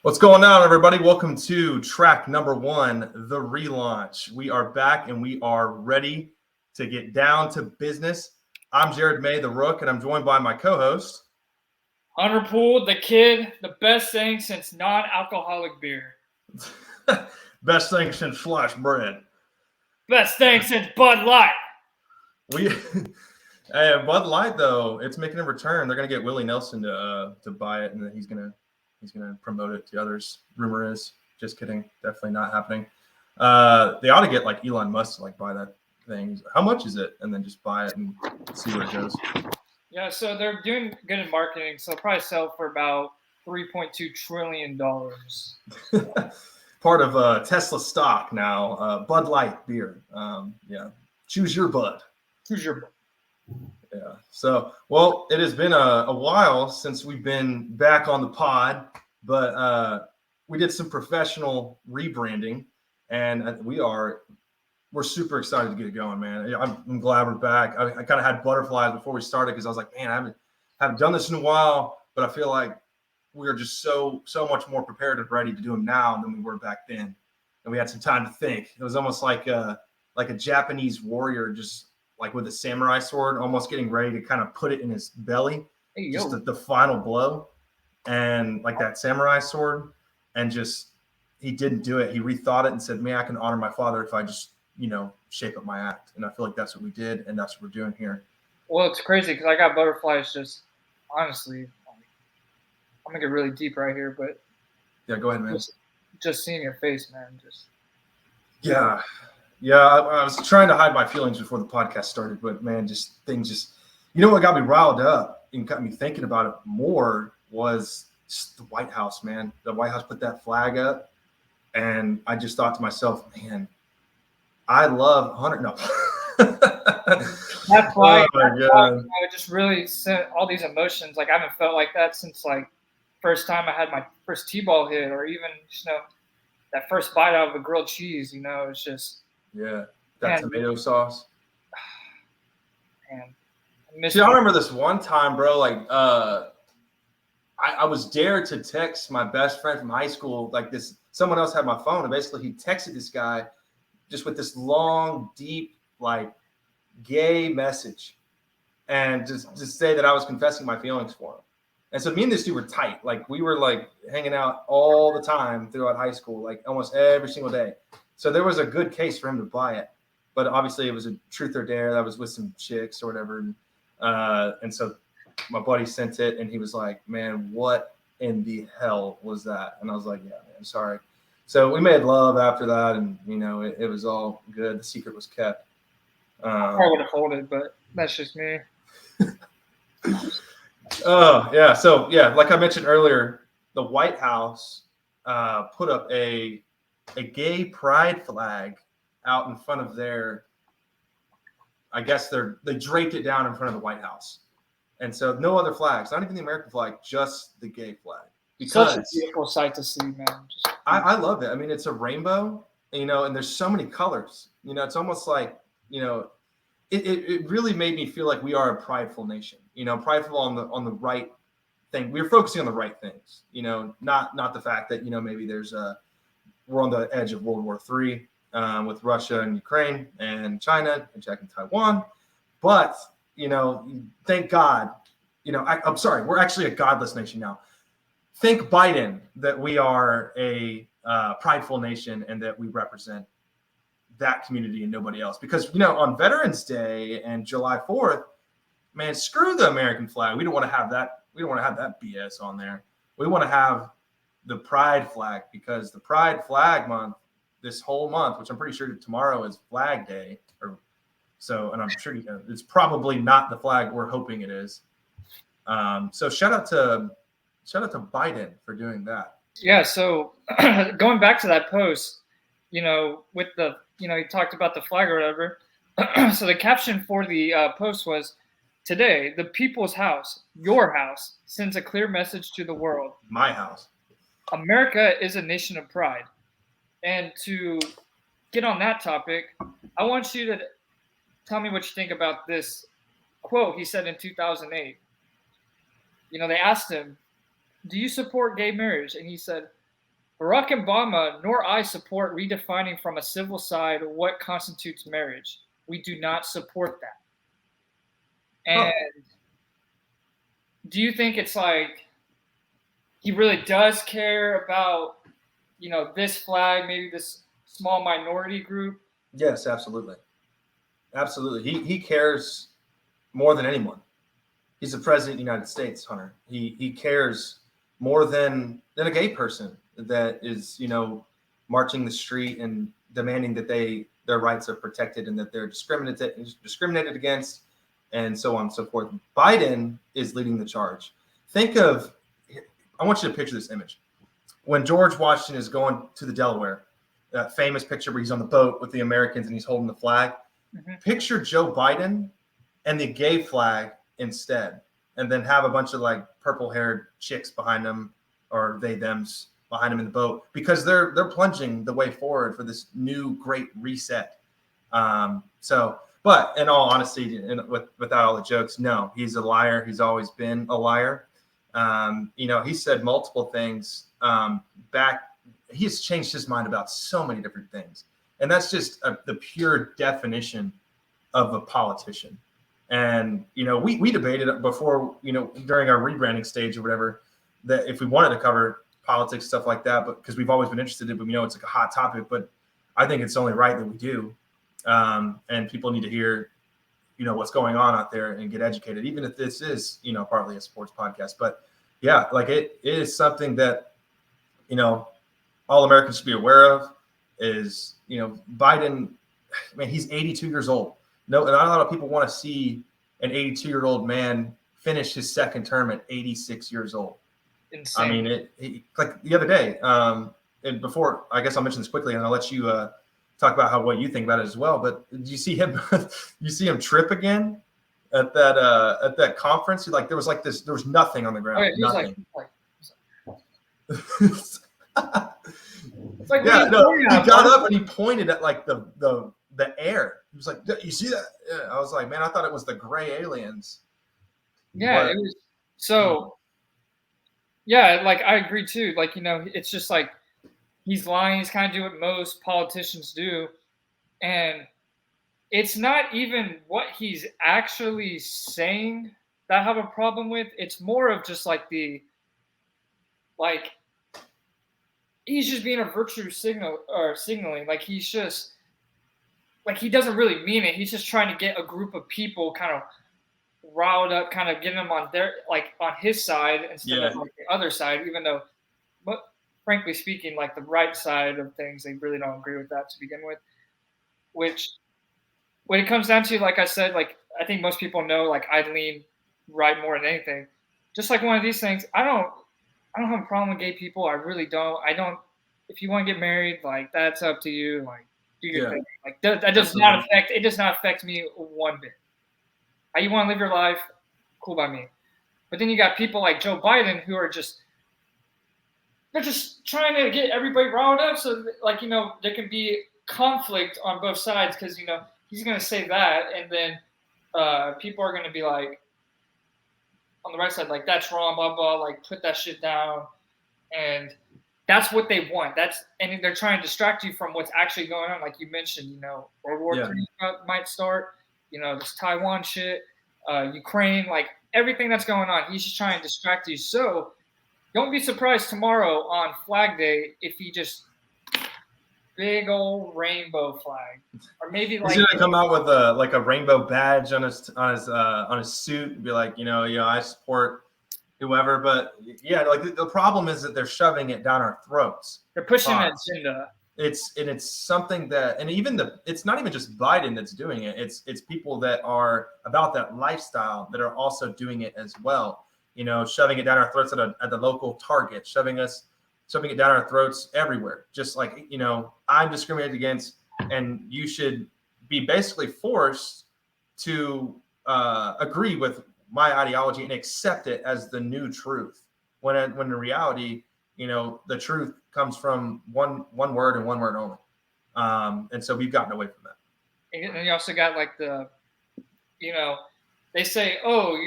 What's going on, everybody? Welcome to track number 1, the relaunch. We are back and we are ready to get down to business. I'm Jared May, the Rook, and I'm joined by my co-host, Hunter Poole, the Kid, the best thing since non-alcoholic beer. Best thing since sliced bread. Best thing since Bud Light. Bud Light, though, it's making a return. They're gonna get Willie Nelson to buy it, and then he's gonna promote it to others. Rumor is, just kidding, definitely not happening. They ought to get like Elon Musk to like buy that thing. How much is it? And then just buy it and see where it goes. Yeah, so they're doing good in marketing, so they'll probably sell for about $3.2 trillion. Part of Tesla stock now. Bud Light beer. Yeah, choose your Bud. Who's your Bud? Yeah. So, well, it has been a while since we've been back on the pod, but we did some professional rebranding, and we're super excited to get it going, man. I'm glad we're back. I kind of had butterflies before we started because I was like, man, I haven't done this in a while, but I feel like we are just so much more prepared and ready to do them now than we were back then, and we had some time to think. It was almost like a Japanese warrior just like with a samurai sword, almost getting ready to kind of put it in his belly, just the final blow, and like that samurai sword, and just he didn't do it. He rethought it and said, man, I can honor my father if I just, shape up my act. And I feel like that's what we did, and that's what we're doing here. Well, it's crazy because I got butterflies just, honestly, I'm going to get really deep right here, but yeah, go ahead, man. Just seeing your face, man, just. Yeah. Yeah, I was trying to hide my feelings before the podcast started, but man, what got me riled up and got me thinking about it more was just the White House, man. The White House put that flag up, and I just thought to myself, man, I love Hunter. No. That flag, it just really sent all these emotions. Like I haven't felt like that since like first time I had my first T-ball hit, or even that first bite out of a grilled cheese. It's just. Yeah, that tomato sauce. Man, see, I remember this one time, bro. Like, I was dared to text my best friend from high school. Like this, someone else had my phone, and basically he texted this guy just with this long, deep, like, gay message, and just say that I was confessing my feelings for him. And so me and this dude were tight. Like we were like hanging out all the time throughout high school, like almost every single day. So there was a good case for him to buy it, but obviously it was a truth or dare that was with some chicks or whatever. And so my buddy sent it, and he was like, man, what in the hell was that? And I was like, yeah, man, sorry. So we made love after that, and it was all good. The secret was kept. I would have folded, but that's just me. Oh, yeah. So, yeah, like I mentioned earlier, the White House put up a gay pride flag out in front of I guess they draped it down in front of the White House. And so no other flags, not even the American flag, just the gay flag. Because such a beautiful sight to see, man. I love it. I mean, it's a rainbow, and there's so many colors. It's almost like, it really made me feel like we are a prideful nation, prideful on the right thing. We're focusing on the right things, not the fact that, maybe we're on the edge of World War III with Russia and Ukraine and China and Czech and Taiwan. But, thank God, I'm sorry, we're actually a godless nation now. Thank Biden that we are a prideful nation and that we represent that community and nobody else. Because, on Veterans Day and July 4th, man, screw the American flag. We don't want to have that. We don't want to have that BS on there. We want to have the pride flag, because the pride flag month, this whole month, which I'm pretty sure tomorrow is Flag Day, and I'm sure it's probably not the flag we're hoping it is. So shout out to Biden for doing that. Yeah. So going back to that post, with the, he talked about the flag or whatever. So the caption for the post was, "Today, the people's house, your house, sends a clear message to the world. My house. America is a nation of pride." And to get on that topic, I want you to tell me what you think about this quote he said in 2008. They asked him, "Do you support gay marriage?" And he said, Barack Obama nor I support redefining from a civil side what constitutes marriage. We do not support that. And do you think it's like he really does care about, this flag, maybe this small minority group? Yes, absolutely. Absolutely. He cares more than anyone. He's the president of the United States, Hunter. He cares more than a gay person that is, marching the street and demanding that their rights are protected and that they're discriminated against, and so on and so forth. Biden is leading the charge. I want you to picture this image. When George Washington is going to the Delaware, that famous picture where he's on the boat with the Americans and he's holding the flag. Mm-hmm. Picture Joe Biden and the gay flag instead, and then have a bunch of like purple-haired chicks behind them, or thems behind them in the boat, because they're plunging the way forward for this new great reset. But in all honesty, and without all the jokes, no, he's a liar. He's always been a liar. He said multiple things back. He has changed his mind about so many different things. And that's just the pure definition of a politician. And, we debated before, during our rebranding stage or whatever, that if we wanted to cover politics, stuff like that, but because we've always been interested in it, but we know it's like a hot topic, but I think it's only right that we do. And people need to hear, what's going on out there and get educated, even if this is, partly a sports podcast. But yeah, like it is something that, all Americans should be aware of is, Biden, he's 82 years old. No, not a lot of people want to see an 82-year-old man finish his second term at 86 years old. Insane. Like the other day, and before, I guess I'll mention this quickly, and I'll let you talk about what you think about it as well. But did you see him? You see him trip again at that conference? There was nothing on the ground. Okay, nothing. It's like, yeah, no, he got up and he pointed at like the air. He was like, "You see that?" Yeah. I was like, "Man, I thought it was the gray aliens." Yeah, it was. So, yeah, like I agree too. Like, it's just like he's lying. He's kind of doing what most politicians do, and it's not even what he's actually saying that I have a problem with. It's more of just like he's just being a virtue signaling. Like he's just like, he doesn't really mean it. He's just trying to get a group of people kind of riled up, kind of getting them on on his side instead of like the other side, even though, but frankly speaking, like the right side of things, they really don't agree with that to begin with. Which, when it comes down to, like I said, like I think most people know, like I lean right more than anything. Just like one of these things, I don't have a problem with gay people. I really don't. If you want to get married, like that's up to you. Like do your thing. Like that does not affect. It does not affect me one bit. How you want to live your life, cool by me. But then you got people like Joe Biden who are they're just trying to get everybody riled up, so that, there can be conflict on both sides, because he's going to say that, and then people are going to be like, on the right side, like that's wrong, blah blah, like put that shit down, and that's what they want. And they're trying to distract you from what's actually going on, like you mentioned. World War III might start. This Taiwan shit, Ukraine, like everything that's going on. He's just trying to distract you. So don't be surprised tomorrow on Flag Day if he just big old rainbow flag, or maybe like he's gonna come out with a rainbow badge on his suit and be like, I support whoever. But yeah, like the problem is that they're shoving it down our throats. They're pushing an agenda. It's something that, and it's not even just Biden that's doing it. It's people that are about that lifestyle that are also doing it as well. Shoving it down our throats at the local Target, shoving it down our throats everywhere. Just like, I'm discriminated against, and you should be basically forced to agree with my ideology and accept it as the new truth. When in reality, the truth comes from one word and one word only. And so we've gotten away from that. And you also got like they say, oh,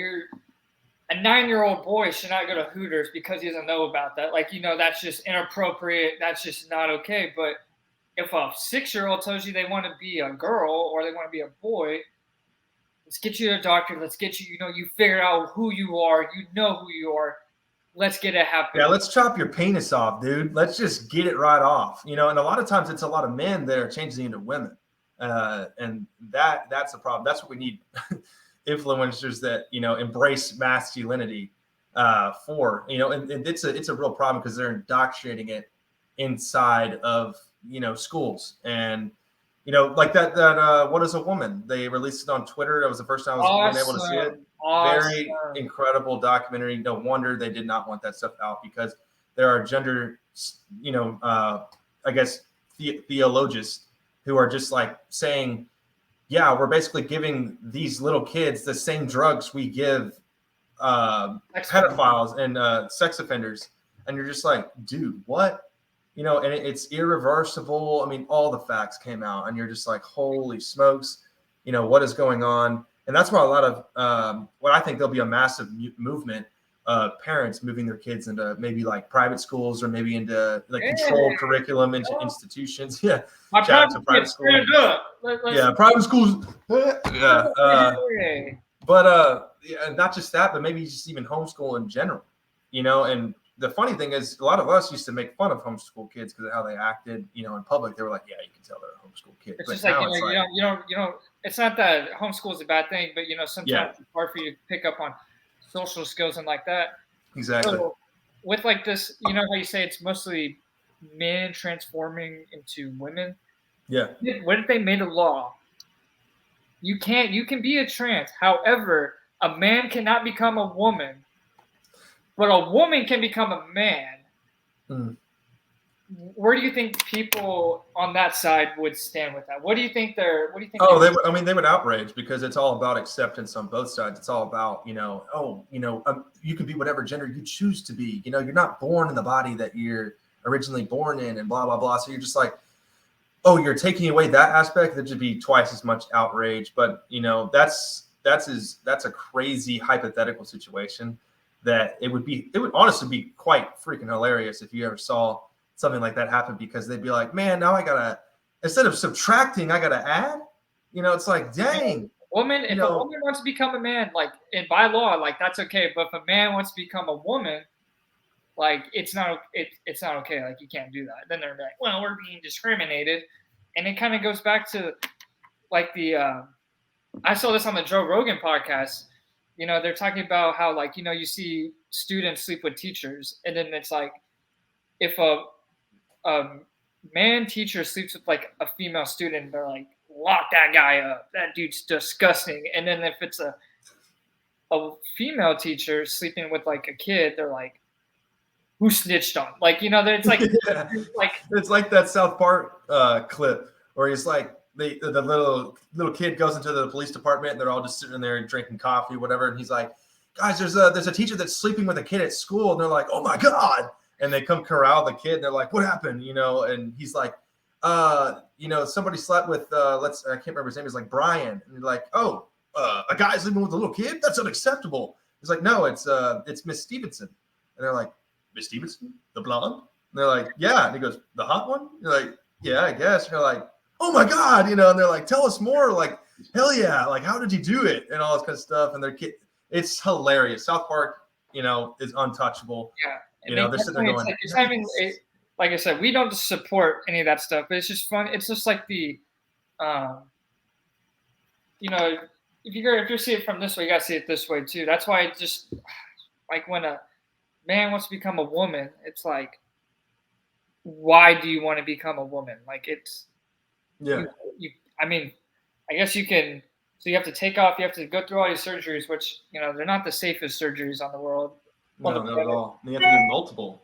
a 9-year-old boy should not go to Hooters because he doesn't know about that. Like, that's just inappropriate. That's just not okay. But if a 6-year-old tells you they want to be a girl or they want to be a boy, let's get you to a doctor. Let's get you, you figure out who you are. You know who you are. Let's get it happen. Yeah, let's chop your penis off, dude. Let's just get it right off. And a lot of times it's a lot of men that are changing into women. And that's the problem. That's what we need. Influencers that embrace masculinity for and it's a real problem because they're indoctrinating it inside of schools. And like that What Is a Woman? They released it on Twitter. That was the first time I was able to see it. Very incredible documentary. No wonder they did not want that stuff out, because there are gender I guess theologians who are just like saying, yeah, we're basically giving these little kids the same drugs we give pedophiles and sex offenders. And you're just like, dude, what? And it's irreversible. I mean, all the facts came out and you're just like, holy smokes, what is going on? And that's why a lot of what I think there'll be a massive movement of parents moving their kids into maybe like private schools or maybe into like controlled curriculum into institutions. Yeah. My private school. Yeah, private schools. Yeah. But not just that, but maybe just even homeschool in general, and the funny thing is a lot of us used to make fun of homeschool kids because of how they acted, in public. They were like, yeah, you can tell they're a homeschool kid. It's just like, you don't, it's not that homeschool is a bad thing, but sometimes it's hard for you to pick up on social skills and like that. Exactly. So with like this, how you say it's mostly men transforming into women. Yeah. What if they made a law? You can be a trans. However, a man cannot become a woman, but a woman can become a man. Where do you think people on that side would stand with that? What do you think they would outrage, because it's all about acceptance on both sides. It's all about, you can be whatever gender you choose to be. You're not born in the body that you're originally born in and blah, blah, blah. So you're just like, oh, you're taking away that aspect. That should be twice as much outrage. But, that's a crazy hypothetical situation that it would honestly be quite freaking hilarious if you ever saw something like that happen, because they'd be like, man, now I gotta, instead of subtracting, I gotta add. It's like, dang. If a woman wants to become a man, like by law, like that's okay. But if a man wants to become a woman, like it's not okay. Like you can't do that. Then they're like, well, we're being discriminated, and it kind of goes back to like I saw this on the Joe Rogan podcast. They're talking about how like you see students sleep with teachers, and then it's like if a man teacher sleeps with like a female student, they're like, lock that guy up. That dude's disgusting. And then if it's a female teacher sleeping with like a kid, they're like, who snitched on? Like, it's like, it's like that South Park clip where he's like, the little kid goes into the police department and they're all just sitting there drinking coffee, whatever. And he's like, guys, there's a teacher that's sleeping with a kid at school. And they're like, oh my God. And they come corral the kid and they're like, what happened? And he's like, somebody slept with, I can't remember his name. He's like Brian. And you're like, oh, a guy's sleeping with a little kid? That's unacceptable. He's like, no, it's Miss Stevenson. And they're like, Miss Stevenson, the blonde? And they're like, yeah. And he goes, the hot one? You're like, yeah, I guess. And you're like, oh my God, and they're like, tell us more. Like, hell yeah. Like, how did you do it? And all this kind of stuff. And it's hilarious. South Park, is untouchable. Yeah. They're sitting there going, like I said, we don't support any of that stuff, but it's just fun. It's just like the, if you see it from this way, you got to see it this way too. That's why it just like when a man wants to become a woman, it's like, why do you want to become a woman? Like it's, I guess you can, so you have to take off, you have to go through all these surgeries, which, they're not the safest surgeries on the world. No, not at all. You have to do multiple.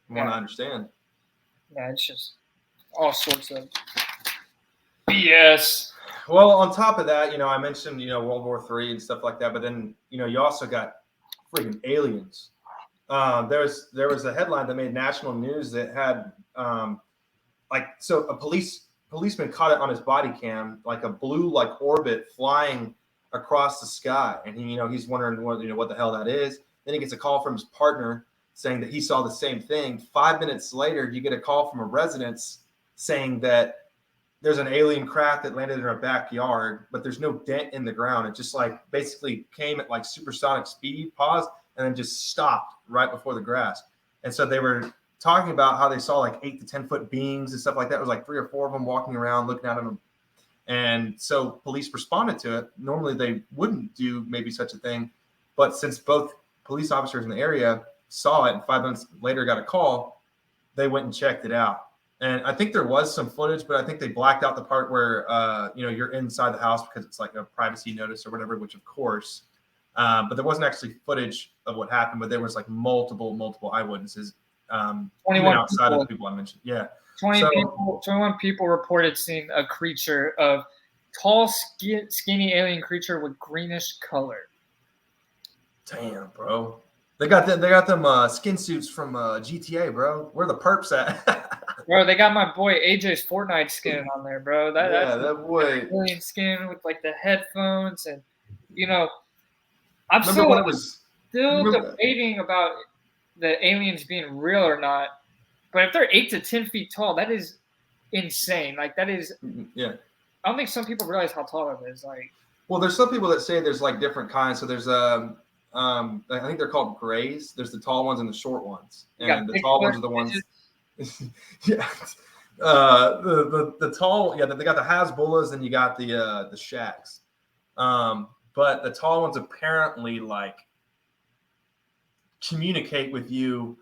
You want to understand. Yeah, it's just all sorts of BS. Well, on top of that, I mentioned, World War III and stuff like that, but then, you also got freaking aliens. There was a headline that made national news that had, so a policeman caught it on his body cam, like a blue, like orbit flying across the sky, and he's wondering what the hell that is. Then he gets a call from his partner saying that he saw the same thing. 5 minutes later, you get a call from a residence saying that there's an alien craft that landed in our backyard, but there's no dent in the ground. It just like basically came at like supersonic speed, paused, and then just stopped right before the grass. And so they were talking about how they saw like 8 to 10 foot beings and stuff like that. It was like 3 or 4 of them walking around looking at them. And so police responded to it. Normally they wouldn't do maybe such a thing, but since both police officers in the area saw it and 5 minutes later got a call, they went and checked it out. And I think there was some footage, but I think they blacked out the part where you're inside the house because it's like a privacy notice or whatever, which of course, but there wasn't actually footage of what happened, but there was like multiple eyewitnesses, 21 outside people. of the people I mentioned. Yeah. 21 people reported seeing a creature of tall, skinny alien creature with greenish color. Damn, bro. They got them skin suits from GTA, bro. Where the perps at? Bro, they got my boy AJ's Fortnite skin on there, bro. That's that boy. Alien skin with like the headphones, and I'm Remember still debating about the aliens being real or not. But if they're 8 to 10 feet tall, that is insane. Like that is. Yeah. I don't think some people realize how tall it is. Like. Well, there's some people that say there's like different kinds. So there's I think they're called grays. There's the tall ones and the short ones, and the tall ones are the ones. Yeah, the tall, yeah, they got the Hasbullas, and you got the Shacks, but the tall ones apparently like communicate with you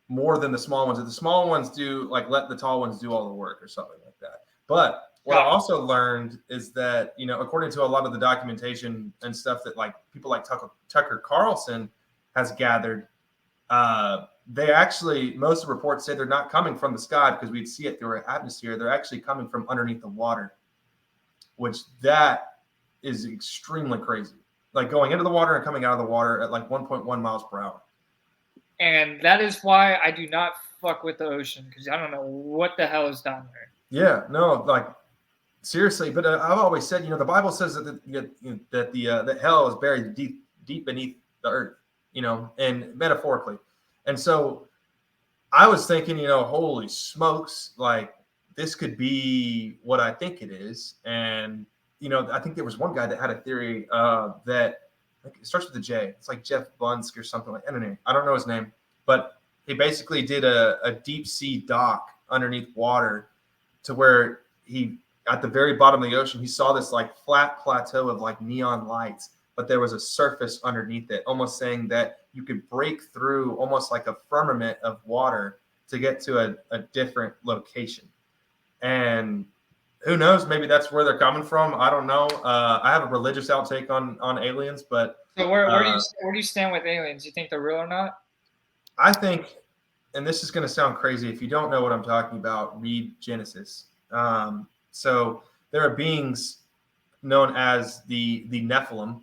more than the small ones. The small ones do like let the tall ones do all the work or something like that. But what I also learned is that according to a lot of the documentation and stuff that like people like Tucker Carlson has gathered, they actually, most of the reports say they're not coming from the sky because we'd see it through our atmosphere. They're actually coming from underneath the water, which that is extremely crazy. Like going into the water and coming out of the water at like 1.1 miles per hour. And that is why I do not fuck with the ocean, because I don't know what the hell is down there. Yeah, no, like seriously. But I've always said, the Bible says that that hell is buried deep beneath the earth, and metaphorically. And so I was thinking, holy smokes, like this could be what I think it is. And, I think there was one guy that had a theory that it starts with a J. It's like Jeff Bunsk or something like that. I don't know his name, but he basically did a deep sea dock underneath water to where he, at the very bottom of the ocean, he saw this like flat plateau of like neon lights, but there was a surface underneath it, almost saying that you could break through almost like a firmament of water to get to a different location. And who knows, maybe that's where they're coming from. I don't know. I have a religious outtake on aliens, but so where do you stand with aliens? You think they're real or not? I think, and this is going to sound crazy, if you don't know what I'm talking about, read Genesis. So there are beings known as the Nephilim,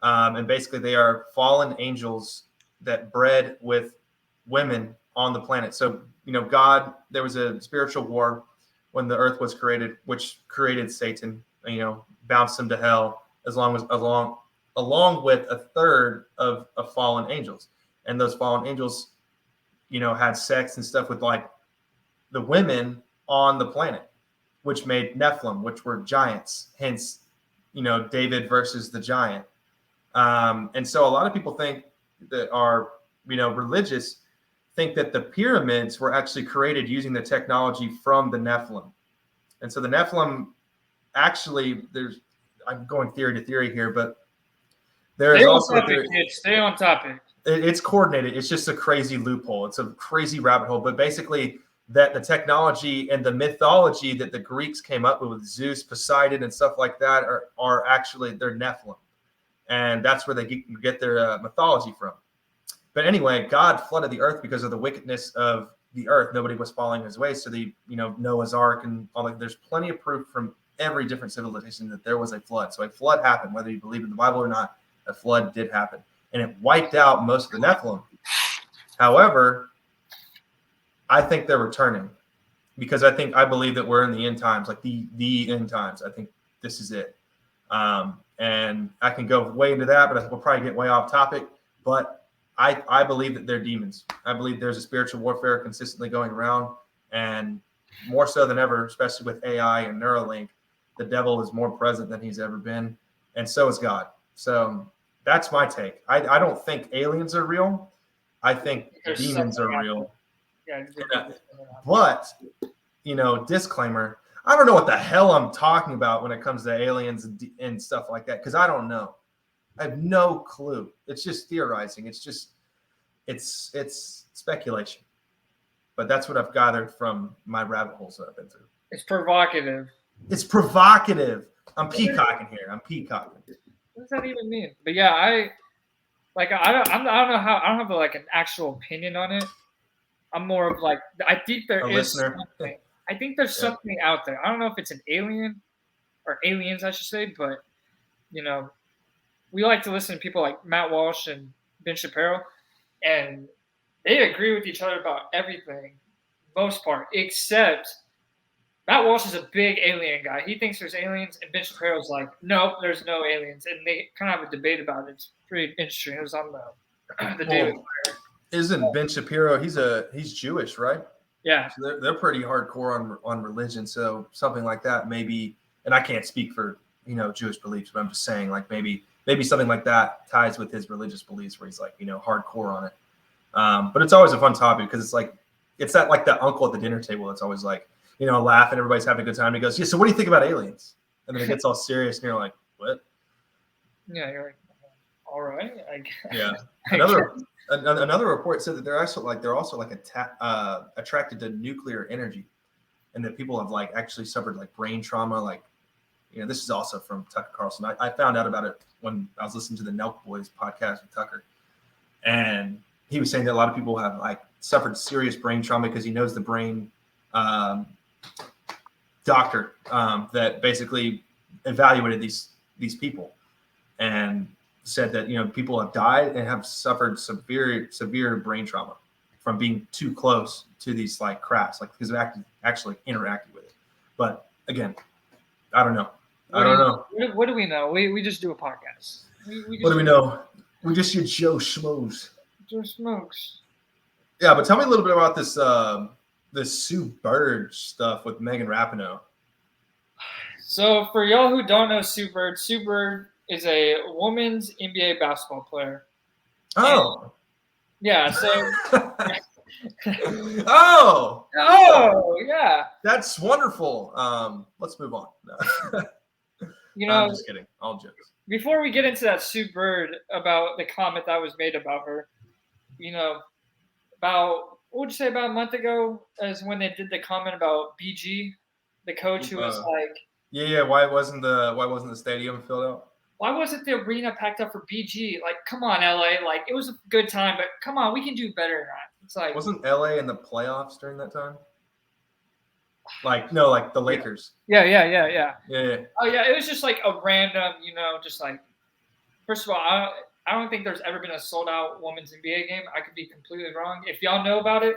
and basically they are fallen angels that bred with women on the planet. So God, there was a spiritual war when the earth was created, which created Satan, bounced him to hell, along with a third of fallen angels. And those fallen angels, had sex and stuff with like the women on the planet, which made Nephilim, which were giants. Hence, David versus the giant. And so a lot of people think that are, religious, think that the pyramids were actually created using the technology from the Nephilim. And so the Nephilim actually, I'm going theory to theory here, but there is also a theory. Stay on topic. It's coordinated. It's just a crazy loophole. It's a crazy rabbit hole. But basically, that the technology and the mythology that the Greeks came up with Zeus, Poseidon, and stuff like that are actually, they're Nephilim. And that's where they get their mythology from. But anyway, God flooded the earth because of the wickedness of the earth. Nobody was following his ways. So Noah's Ark and all that. There's plenty of proof from every different civilization that there was a flood. So a flood happened, whether you believe in the Bible or not. A flood did happen, and it wiped out most of the Nephilim. However, I think they're returning because I believe that we're in the end times, like the end times. I think this is it. And I can go way into that, but we'll probably get way off topic. But I believe that they're demons. I believe there's a spiritual warfare consistently going around, and more so than ever, especially with AI and Neuralink, the devil is more present than he's ever been, and so is God. So that's my take. I don't think aliens are real. I think demons are real. Yeah. But, disclaimer, I don't know what the hell I'm talking about when it comes to aliens and stuff like that, because I don't know. I have no clue. It's just theorizing. It's speculation. But that's what I've gathered from my rabbit holes that I've been through. It's provocative. It's provocative. I'm peacocking here. I'm peacocking. What does that even mean? But yeah, I don't know how. I don't have like an actual opinion on it. I'm more of like, I think there is something. I think there's something out there. I don't know if it's an alien or aliens, I should say, but we like to listen to people like Matt Walsh and Ben Shapiro, and they agree with each other about everything, most part, except Matt Walsh is a big alien guy. He thinks there's aliens, and Ben Shapiro's like, no, there's no aliens. And they kind of have a debate about it. It's pretty interesting. It was on the Daily Wire. Isn't Ben Shapiro? He's Jewish, right? Yeah. So they're pretty hardcore on religion. So something like that, maybe. And I can't speak for Jewish beliefs, but I'm just saying, like, maybe something like that ties with his religious beliefs, where he's like hardcore on it. But it's always a fun topic because it's that like that uncle at the dinner table that's always like, laughing, everybody's having a good time. He goes, yeah, so what do you think about aliens? And then it gets all serious, and you're like, what? Yeah, you're like, all right. Yeah. Another report said that they're also attracted to nuclear energy, and that people have like actually suffered like brain trauma. Like, this is also from Tucker Carlson. I found out about it when I was listening to the Nelk Boys podcast with Tucker, and he was saying that a lot of people have like suffered serious brain trauma because he knows the brain doctor that basically evaluated these people and said that people have died and have suffered severe brain trauma from being too close to these like crafts, like because they actually interacted with it. But again, I don't know. What do we know? We just do a podcast. What do we know? We just your Joe Schmoes. Joe Smokes. Yeah, but tell me a little bit about this Sue Bird stuff with Megan Rapinoe. So for y'all who don't know Sue Bird is a women's NBA basketball player. Oh. And, yeah, so Oh, yeah. That's wonderful. Let's move on. No. I'm just kidding. All jokes. Before we get into that Sue Bird about the comment that was made about her, about what would you say about a month ago is when they did the comment about BG, the coach who was like, yeah, why wasn't the stadium filled out? Why wasn't the arena packed up for BG? Like, come on, LA. Like, it was a good time, but come on, we can do better than that. It's like, wasn't LA in the playoffs during that time? Like, no, like the Lakers. Yeah. Yeah. Oh yeah, it was just like a random, just like. First of all, I don't think there's ever been a sold out women's NBA game. I could be completely wrong. If y'all know about it,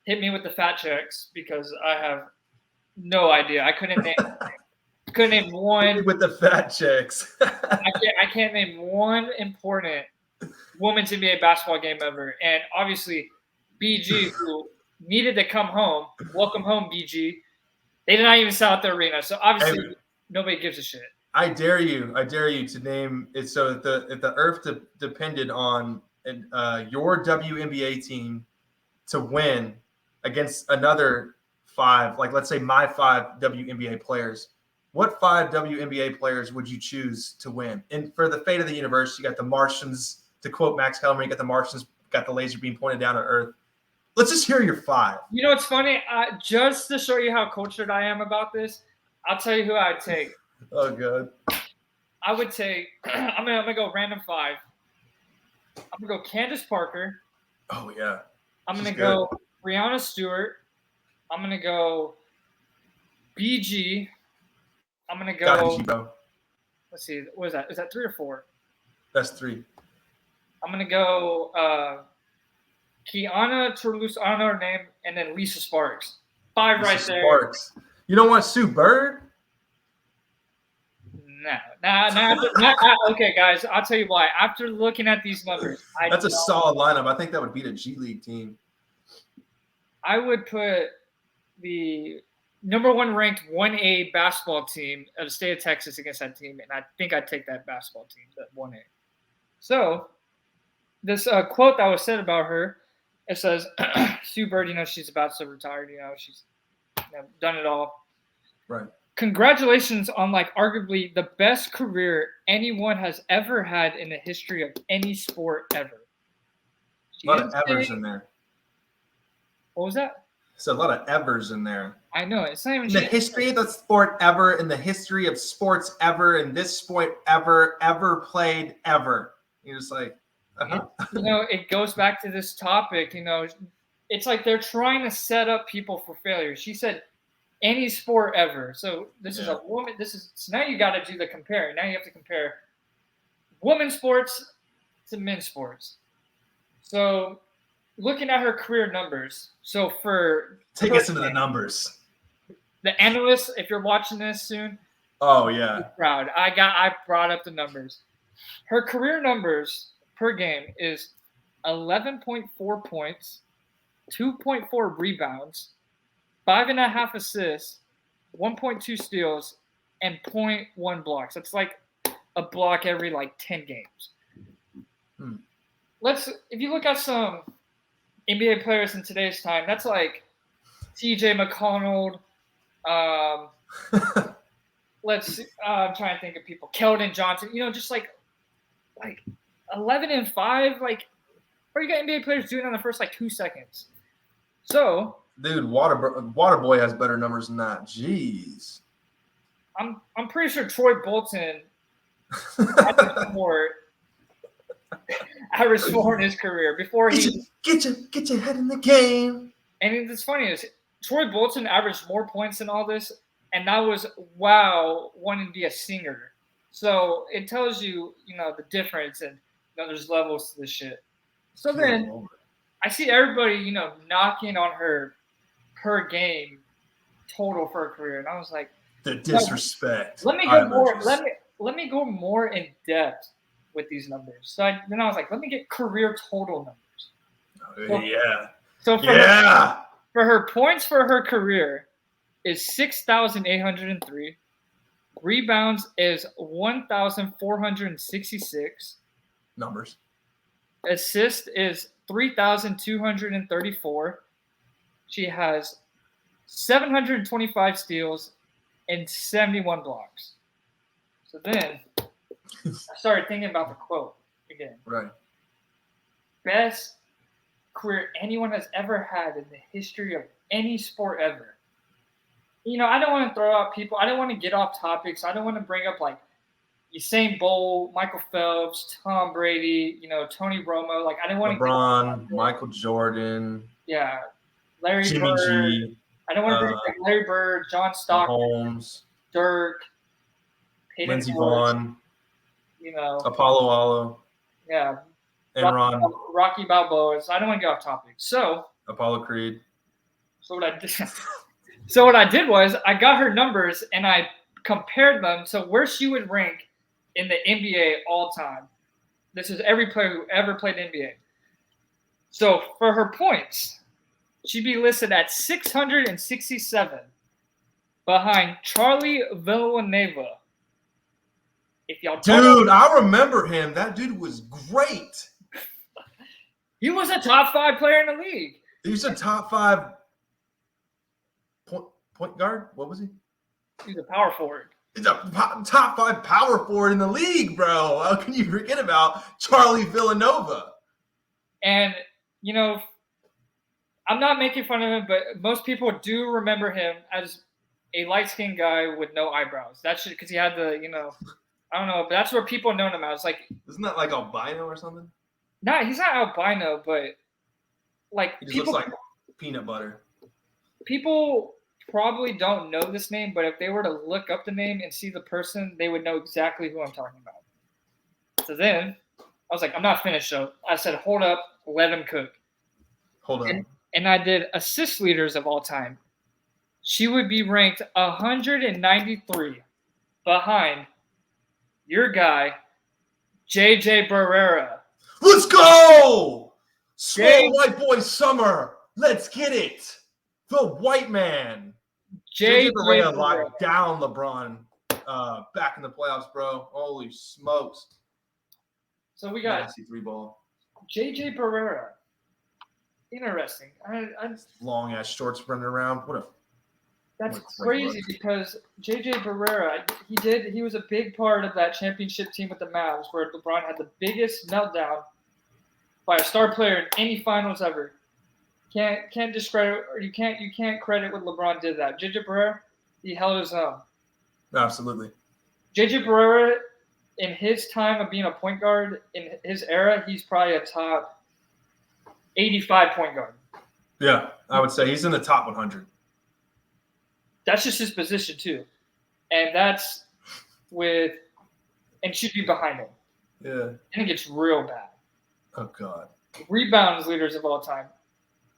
hit me with the fact checks because I have no idea. I couldn't name one with the fat checks. I can't name one important women's NBA basketball game ever. And obviously, BG, who needed to come home, welcome home, BG. They did not even sell out the arena, so obviously nobody gives a shit. I dare you to name it. So if the Earth depended on your WNBA team to win against another 5, like let's say my 5 WNBA players, what 5 WNBA players would you choose to win? And for the fate of the universe, you got the Martians, to quote Max Kellerman, you got the Martians, got the laser beam pointed down at Earth. Let's just hear your 5. You know what's funny? Just to show you how cultured I am about this, I'll tell you who I would take. Oh, God. I would take I'm gonna go random 5. I'm gonna go Candace Parker. Oh, yeah. I'm gonna go Breanna Stewart. I'm gonna go BG. I'm gonna go. Let's see. What is that? Is that 3 or 4? That's 3. I'm gonna go Kiana Turlus. I don't know her name, and then Lisa Sparks. 5 right there. Sparks. You don't want Sue Bird? Okay, guys, I'll tell you why. After looking at these numbers, That's a solid lineup. I think that would beat a G League team. I would put the number 1 ranked 1A basketball team of the state of Texas against that team, and I think I'd take that basketball team, that 1A. So this quote that was said about her, it says, Sue Bird, she's about to retire. She's done it all. Right. Congratulations on arguably the best career anyone has ever had in the history of any sport ever. A lot of evers in there. What was that? It's a lot of evers in there. I know. It's not even in the history of the sport ever, in the history of sports ever, in this sport ever played ever. You're just like, it goes back to this topic. It's like they're trying to set up people for failure. She said any sport ever. So this is a woman. So now you got to do the comparing. Now you have to compare women's sports to men's sports. So looking at her career numbers. So take us into the numbers. The analysts, if you're watching this soon. Oh yeah. Proud. I brought up the numbers. Her career numbers per game is 11.4 points, 2.4 rebounds, 5.5 assists, 1.2 steals, and 0.1 blocks. That's like a block every 10 games. If you look at some NBA players in today's time, that's like TJ McConnell. I'm trying to think of people. Keldon Johnson. Just like 11 and 5. What are you got NBA players doing on the first 2 seconds? So, dude, Waterboy has better numbers than that. Jeez. I'm pretty sure Troy Bolton averaged more in his career before he get your head in the game. And it's funny is Troy Bolton averaged more points than all this, and that was wanting to be a singer. So it tells you, the difference, and there's levels to this shit. So then I see everybody, knocking on her per game total for her career, and I was like, the disrespect. Let me go more. Let me go more in depth with these numbers. So then I was like, let me get career total numbers. So for her points for her career is 6,803. Rebounds is 1,466. Numbers. Assist is 3,234. She has 725 steals and 71 blocks. So then I started thinking about the quote again. Right. Best career anyone has ever had in the history of any sport ever. I don't want to throw out people. I don't want to get off topics. I don't want to bring up Usain Bolt, Michael Phelps, Tom Brady, Tony Romo. I don't want LeBron, Michael Jordan. Yeah. Larry Jimmy Bird. G. I don't want to bring Larry Bird, John Stockton, Holmes, Dirk, Peyton Lindsey George, Vonn, Apollo Allo. Yeah. Enron. Rocky Balboa. So I don't want to get off topic. So Apollo Creed. So what I did was I got her numbers and I compared them to where she would rank in the NBA all time. This is every player who ever played NBA. So for her points, she'd be listed at 667 behind Charlie Villanueva. Dude, I remember him. That dude was great. He was a top 5 player in the league. He was a top 5 point guard. What was he? He's a power forward. He's a top 5 power forward in the league, bro. How can you forget about Charlie Villanova? And, I'm not making fun of him, but most people do remember him as a light-skinned guy with no eyebrows. That's because he had the, I don't know, but that's where people know him as. Isn't that like albino or something? No, he's not albino, but he just looks like peanut butter. People probably don't know this name, but if they were to look up the name and see the person, they would know exactly who I'm talking about. So then I was like, I'm not finished though. I said, hold up, let him cook. Hold on. And I did assist leaders of all time. She would be ranked 193 behind your guy, JJ Barrera. Let's go! Swole Jay- white boy summer. Let's get it. The white man. JJ Barea locked down LeBron back in the playoffs, bro. Holy smokes. So we got nasty 3-ball. JJ Barrera. Interesting. Long ass shorts running around. That's crazy because JJ Barrera, he was a big part of that championship team with the Mavs where LeBron had the biggest meltdown by a star player in any finals ever. Can't discredit, or you can't credit what LeBron did that. JJ Barrera, he held his own. Absolutely. JJ Barrera, in his time of being a point guard in his era, he's probably a top 85 point guard. Yeah, I would say he's in the top 100. That's just his position too, and that's and should be behind him. Yeah. And it gets real bad. Oh God. Rebounds leaders of all time.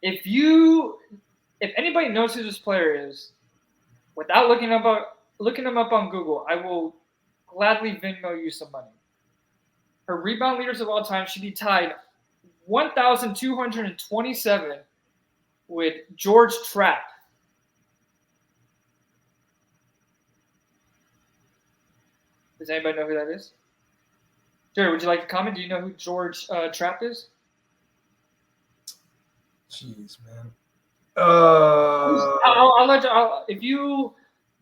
If anybody knows who this player is, without looking him up on Google, I will gladly Venmo you some money. Her rebound leaders of all time should be tied 1,227 with George TRAK. Does anybody know who that is? Jerry, would you like to comment? Do you know who George TRAK is? Jeez, man. I'll let you. If you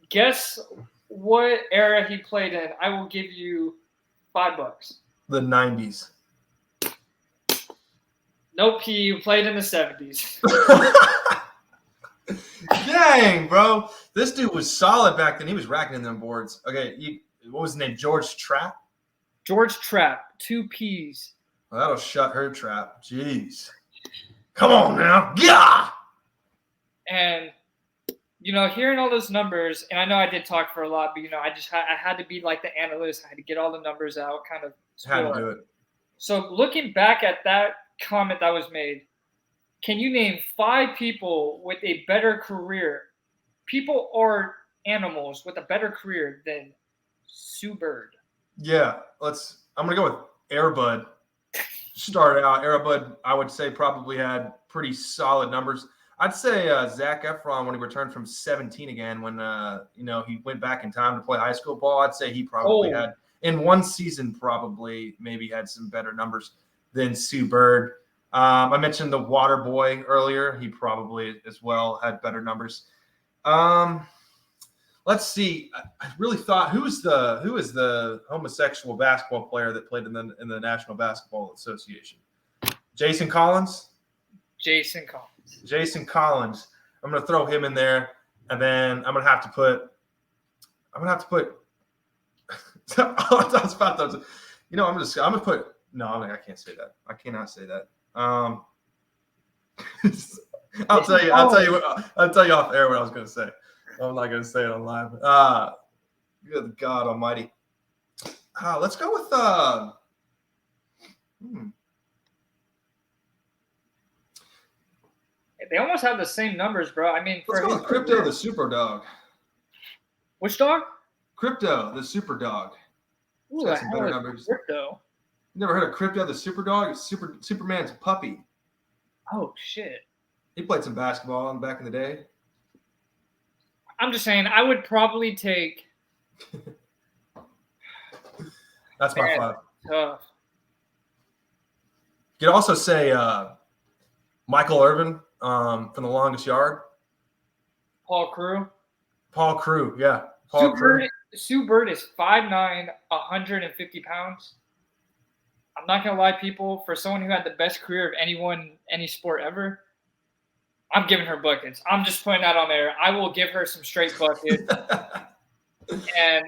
guess what era he played in, I will give you $5. The 90s. Nope, he played in the 70s. Dang, bro. This dude was solid back then. He was racking in them boards. Okay, what was his name? George TRAK? George TRAK, 2 P's. Well, that'll shut her trap. Jeez. Come on now. Yeah. And, hearing all those numbers, and I know I did talk for a lot, but, I had to be like the analyst. I had to get all the numbers out, kind of. Had to do it. So looking back at that comment that was made, can you name 5 people with a better career, people or animals with a better career than Sue Bird? Yeah, I'm going to go with Airbud. Started out, Airbud, I would say, probably had pretty solid numbers. I'd say Zac Efron, when he returned from 17 again, when he went back in time to play high school ball, I'd say he probably had, in one season, probably maybe had some better numbers than Sue Bird. I mentioned the Water Boy earlier. He probably as well had better numbers. Let's see. I really thought who is the homosexual basketball player that played in the National Basketball Association? Jason Collins. Jason Collins. I'm going to throw him in there, and then I'm going to have to put. I was about to. I'm going to put. No, I can't say that. I cannot say that. I'll tell you off air what I was going to say. I'm not going to say it on live. Good God Almighty. Let's go with They almost have the same numbers, bro. I mean, let's go with Crypto the Super Dog. Which dog? Crypto the Super Dog. Ooh, got some better numbers. Crypto. You never heard of Crypto the Super Dog? It's Superman's puppy. Oh shit. He played some basketball back in the day. I'm just saying, I would probably take. That's my 5. Tough. You could also say Michael Irvin from The Longest Yard. Paul Crew, yeah. Sue Bird is 5'9", 150 pounds. I'm not going to lie, people. For someone who had the best career of anyone, any sport ever, I'm giving her buckets. I'm just putting that on there. I will give her some straight buckets. And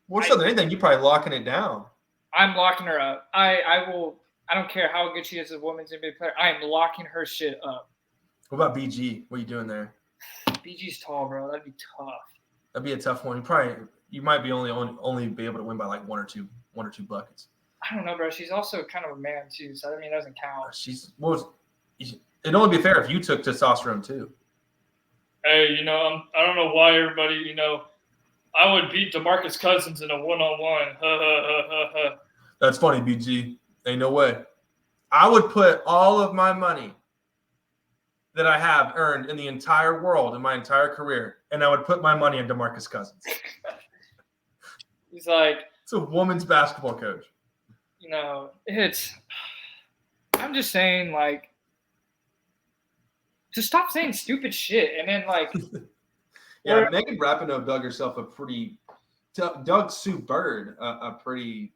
more so than anything, you're probably locking it down. I'm locking her up. I don't care how good she is as a women's NBA player. I am locking her shit up. What about BG? What are you doing there? BG's tall, bro. That'd be tough. That'd be a tough one. You might be only be able to win by like one or two buckets. I don't know, bro. She's also kind of a man too, so I mean, it doesn't count. It'd only be fair if you took testosterone too. Hey, I don't know why everybody, I would beat DeMarcus Cousins in a one-on-one. That's funny, BG. Ain't no way. I would put all of my money that I have earned in the entire world in my entire career, and I would put my money on DeMarcus Cousins. He's like, it's a woman's basketball coach. You know, I'm just saying, like, just stop saying stupid shit, and then like, yeah, Megan Rapinoe dug herself dug Sue Bird a pretty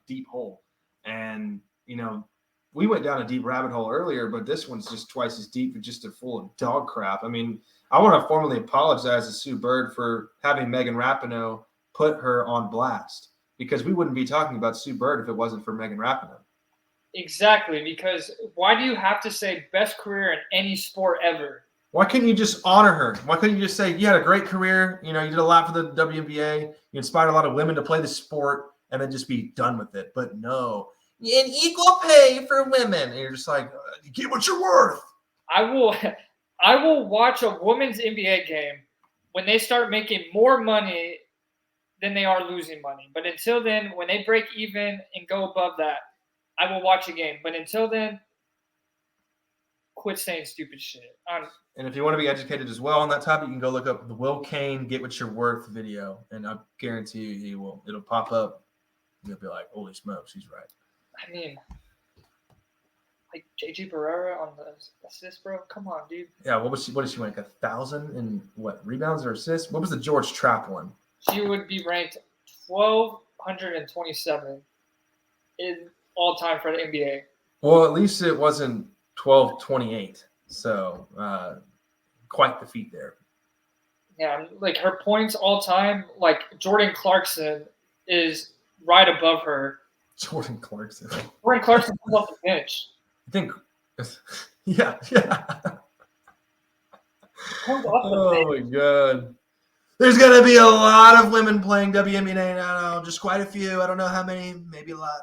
deep hole, and you know. We went down a deep rabbit hole earlier, but this one's just twice as deep and just full of dog crap. I mean, I want to formally apologize to Sue Bird for having Megan Rapinoe put her on blast, because we wouldn't be talking about Sue Bird if it wasn't for Megan Rapinoe. Exactly, because why do you have to say best career in any sport ever? Why couldn't you just honor her? Why couldn't you just say you had a great career, you know, you did a lot for the WNBA, you inspired a lot of women to play the sport, and then just be done with it? But no. And equal pay for women. And you're just like, get what you're worth. I will watch a women's NBA game when they start making more money than they are losing money. But until then, when they break even and go above that, I will watch a game. But until then, quit saying stupid shit. And if you want to be educated as well on that topic, you can go look up the Will Kane Get What You're Worth video. And I guarantee you it'll pop up. You'll be like, holy smokes, he's right. I mean, like JJ Barrera on the assist, bro. Come on, dude. Yeah, what did she rank? 1,000 in what, rebounds or assists? What was the George Trapp one? She would be ranked 1,227 in all time for the NBA. Well, at least it wasn't 1,228. So quite the feat there. Yeah, like her points all time, like Jordan Clarkson is right above her. Jordan Clarkson comes off the bench. I think, yeah. Oh my god. There's gonna be a lot of women playing WNBA now. Just quite a few. I don't know how many. Maybe a lot.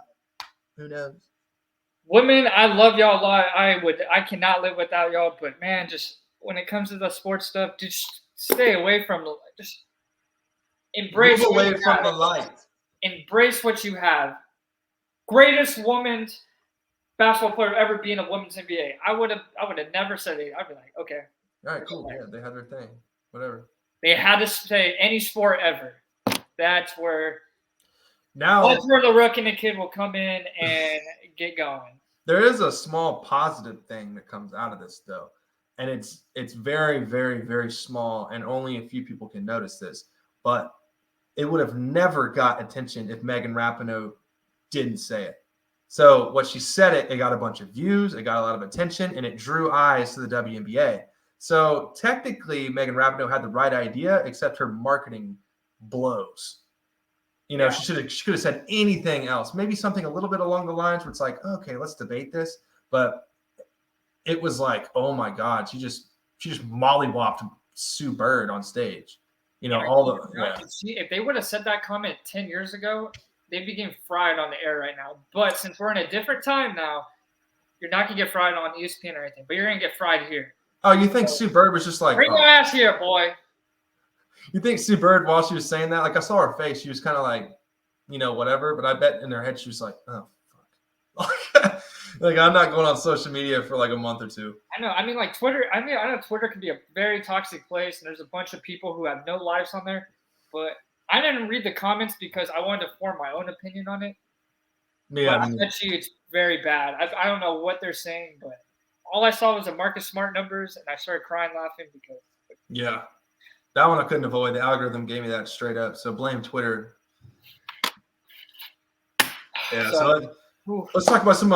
Who knows? Women, I love y'all a lot. I cannot live without y'all. But man, just when it comes to the sports stuff, just stay away from just embrace. Move away from the light. Embrace what you have. Greatest women's basketball player ever be in a women's NBA. I would have never said it. I'd be like, okay. All right, cool. Yeah, they had their thing. Whatever. They had to say any sport ever. That's where the Rook and the Kid will come in and get going. There is a small positive thing that comes out of this, though. And it's very, very, very small, and only a few people can notice this. But it would have never got attention if Megan Rapinoe didn't say it. So what she said it got a bunch of views, it got a lot of attention, and it drew eyes to the WNBA. So technically, Megan Rapinoe had the right idea, except her marketing blows. You know, yeah. She could have said anything else, maybe something a little bit along the lines where it's like, okay, let's debate this. But it was like, oh my God, she just mollywopped Sue Bird on stage. You know, if they would have said that comment 10 years ago, they'd be getting fried on the air right now. But since we're in a different time now, you're not gonna get fried on ESPN or anything, but you're gonna get fried here. Oh, you think Sue Bird was just like, bring your ass here, boy? You think Sue Bird, while she was saying that, like I saw her face, she was kind of like, you know, whatever. But I bet in her head she was like, oh fuck, like I'm not going on social media for like a month or two. I know. I mean, like Twitter. I know Twitter can be a very toxic place, and there's a bunch of people who have no lives on there. But I didn't read the comments because I wanted to form my own opinion on it. Yeah, I bet you it's very bad. I don't know what they're saying, but all I saw was the Marcus Smart numbers, and I started crying laughing because. Yeah, that one I couldn't avoid. The algorithm gave me that straight up. So blame Twitter. Yeah. So let's talk about some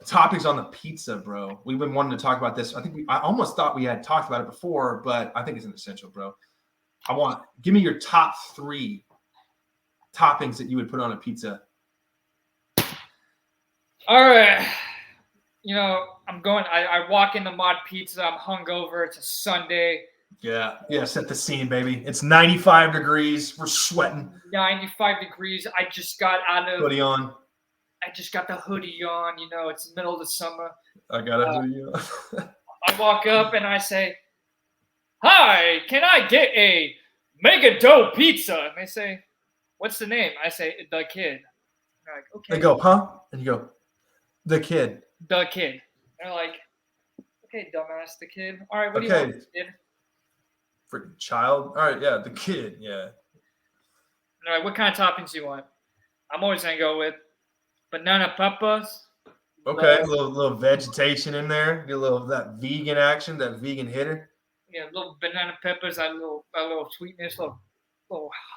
topics on the pizza, bro. We've been wanting to talk about this. I almost thought we had talked about it before, but I think it's an essential, bro. Give me your top 3 toppings that you would put on a pizza. All right. You know, I walk into Mod Pizza. I'm hungover. It's a Sunday. Yeah. Set the scene, baby. It's 95 degrees. We're sweating. 95 degrees. I just got out of hoodie on. I just got the hoodie on. You know, it's the middle of the summer. I got a hoodie on. I walk up and I say, "Hi, can I get a make a dough pizza. And they say, what's the name? I say, The Kid. And they're like, okay. They go, huh? And you go, The Kid. The Kid. They're like, okay, dumbass, The Kid. All right, what do you want, kid? Freaking child. All right, yeah, The Kid, yeah. And they're like, what kind of toppings do you want? I'm always going to go with banana peppers. Okay, a little vegetation in there. Get a little of that vegan action, that vegan hitter. Yeah, little banana peppers, a little sweetness, little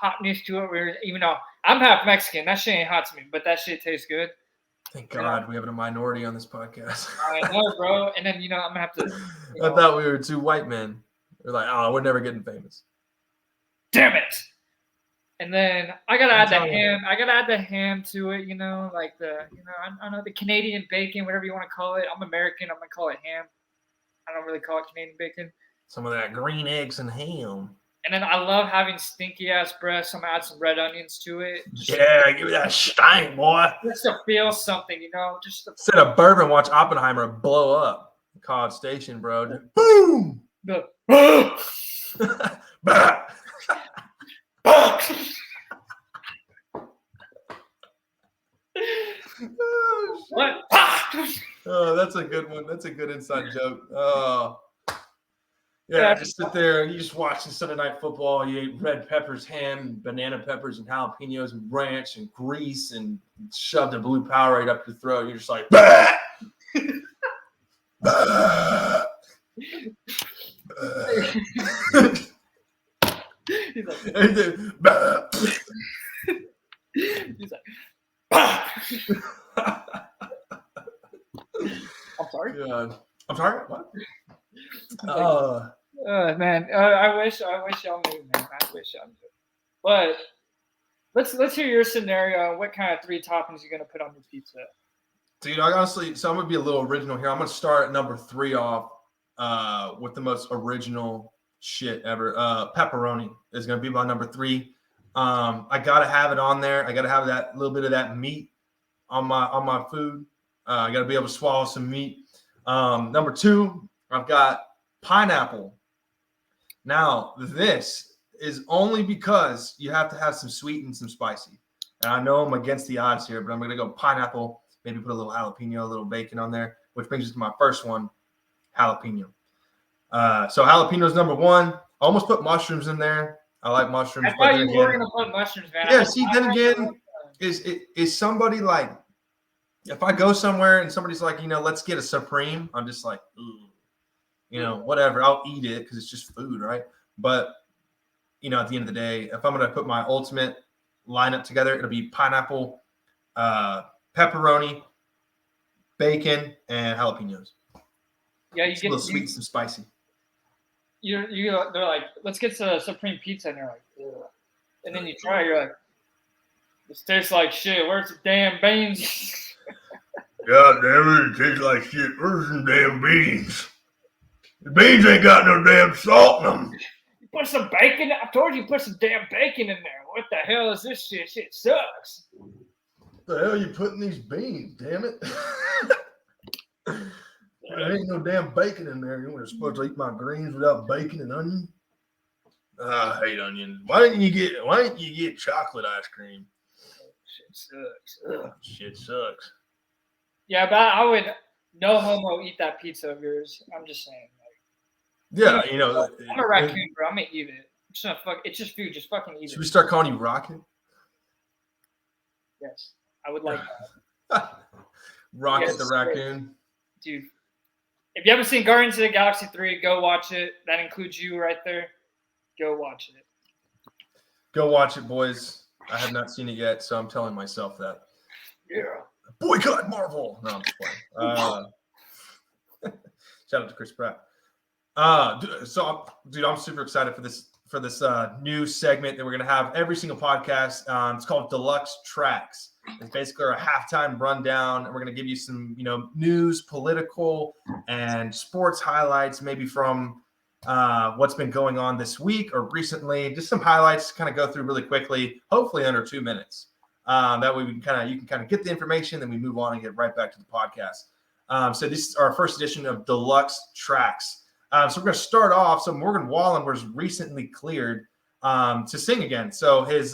hotness to it. Even though I'm half Mexican, that shit ain't hot to me, but that shit tastes good. Thank God we have a minority on this podcast. I know, bro. And then I'm gonna have to. I thought we were two white men. We're like, oh, we're never getting famous. Damn it! And then I gotta add the ham. I gotta add the ham to it. Like I don't know, the Canadian bacon, whatever you want to call it. I'm American. I'm gonna call it ham. I don't really call it Canadian bacon. Some of that green eggs and ham. And then I love having stinky ass breasts. So I'm gonna add some red onions to it. Give me that stank, boy. Just to feel something, Just instead of bourbon, watch Oppenheimer blow up. College Station, bro. Just boom. What? Oh, that's a good one. That's a good inside joke. Oh. Yeah, just sit there. You just watch the Sunday Night Football. You eat red peppers, ham, banana peppers, and jalapenos, and ranch, and grease, and shove the blue Powerade up your throat. You're just like, bah! Bah! He's like, bah! He's like, bah! I'm sorry? God. I'm sorry? What? Man, I wish y'all knew, man. I wish y'all knew. But let's hear your scenario. What kind of 3 toppings you're gonna put on your pizza? Dude, honestly, so I'm gonna be a little original here. I'm gonna start at number 3 off with the most original shit ever. Pepperoni is gonna be my number 3. I gotta have it on there. I gotta have that little bit of that meat on my food. I gotta be able to swallow some meat. Number 2, I've got pineapple. Now, this is only because you have to have some sweet and some spicy. And I know I'm against the odds here, but I'm going to go pineapple, maybe put a little jalapeno, a little bacon on there, which brings us to my first one, jalapeno. So jalapeno is number 1. I almost put mushrooms in there. I like mushrooms. I thought you were going to put mushrooms, man. Yeah, see, then again, is somebody like, if I go somewhere and somebody's like, let's get a Supreme, I'm just like, ooh. Whatever. I'll eat it because it's just food, right? But, at the end of the day, if I'm going to put my ultimate lineup together, it'll be pineapple, pepperoni, bacon, and jalapenos. Yeah, you get a little sweet, some spicy. They're like, let's get some Supreme Pizza, and you're like, ugh. And then you try it, you're like, this tastes like shit. Where's the damn beans? God damn it tastes like shit. Where's some damn beans? The beans ain't got no damn salt in them. You put some bacon. I told you put some damn bacon in there. What the hell is this shit? Shit sucks. What the hell are you putting these beans? Damn it! There ain't no damn bacon in there. You were supposed to eat my greens without bacon and onion. I hate onions. Why didn't you get chocolate ice cream? Shit sucks. Ugh. Shit sucks. Yeah, but I would no homo eat that pizza of yours. I'm just saying. Yeah, I'm a raccoon, bro. I'm gonna eat it. It's just food. Just fucking eat it. Should we start calling you Rocket? Yes, I would like that. Rocket the raccoon. Dude, if you haven't seen Guardians of the Galaxy 3, go watch it. That includes you right there. Go watch it. Go watch it, boys. I have not seen it yet, so I'm telling myself that. Yeah. Boycott Marvel. No, I'm just playing. Shout out to Chris Pratt. I'm super excited for this new segment that we're gonna have every single podcast. It's called Deluxe TRAKs. It's basically our halftime rundown, and we're gonna give you some, news, political, and sports highlights, maybe from what's been going on this week or recently. Just some highlights to kind of go through really quickly, hopefully under 2 minutes. That way you can kind of get the information, then we move on and get right back to the podcast. So this is our first edition of Deluxe TRAKs. So we're going to start off. So Morgan Wallen was recently cleared to sing again. So his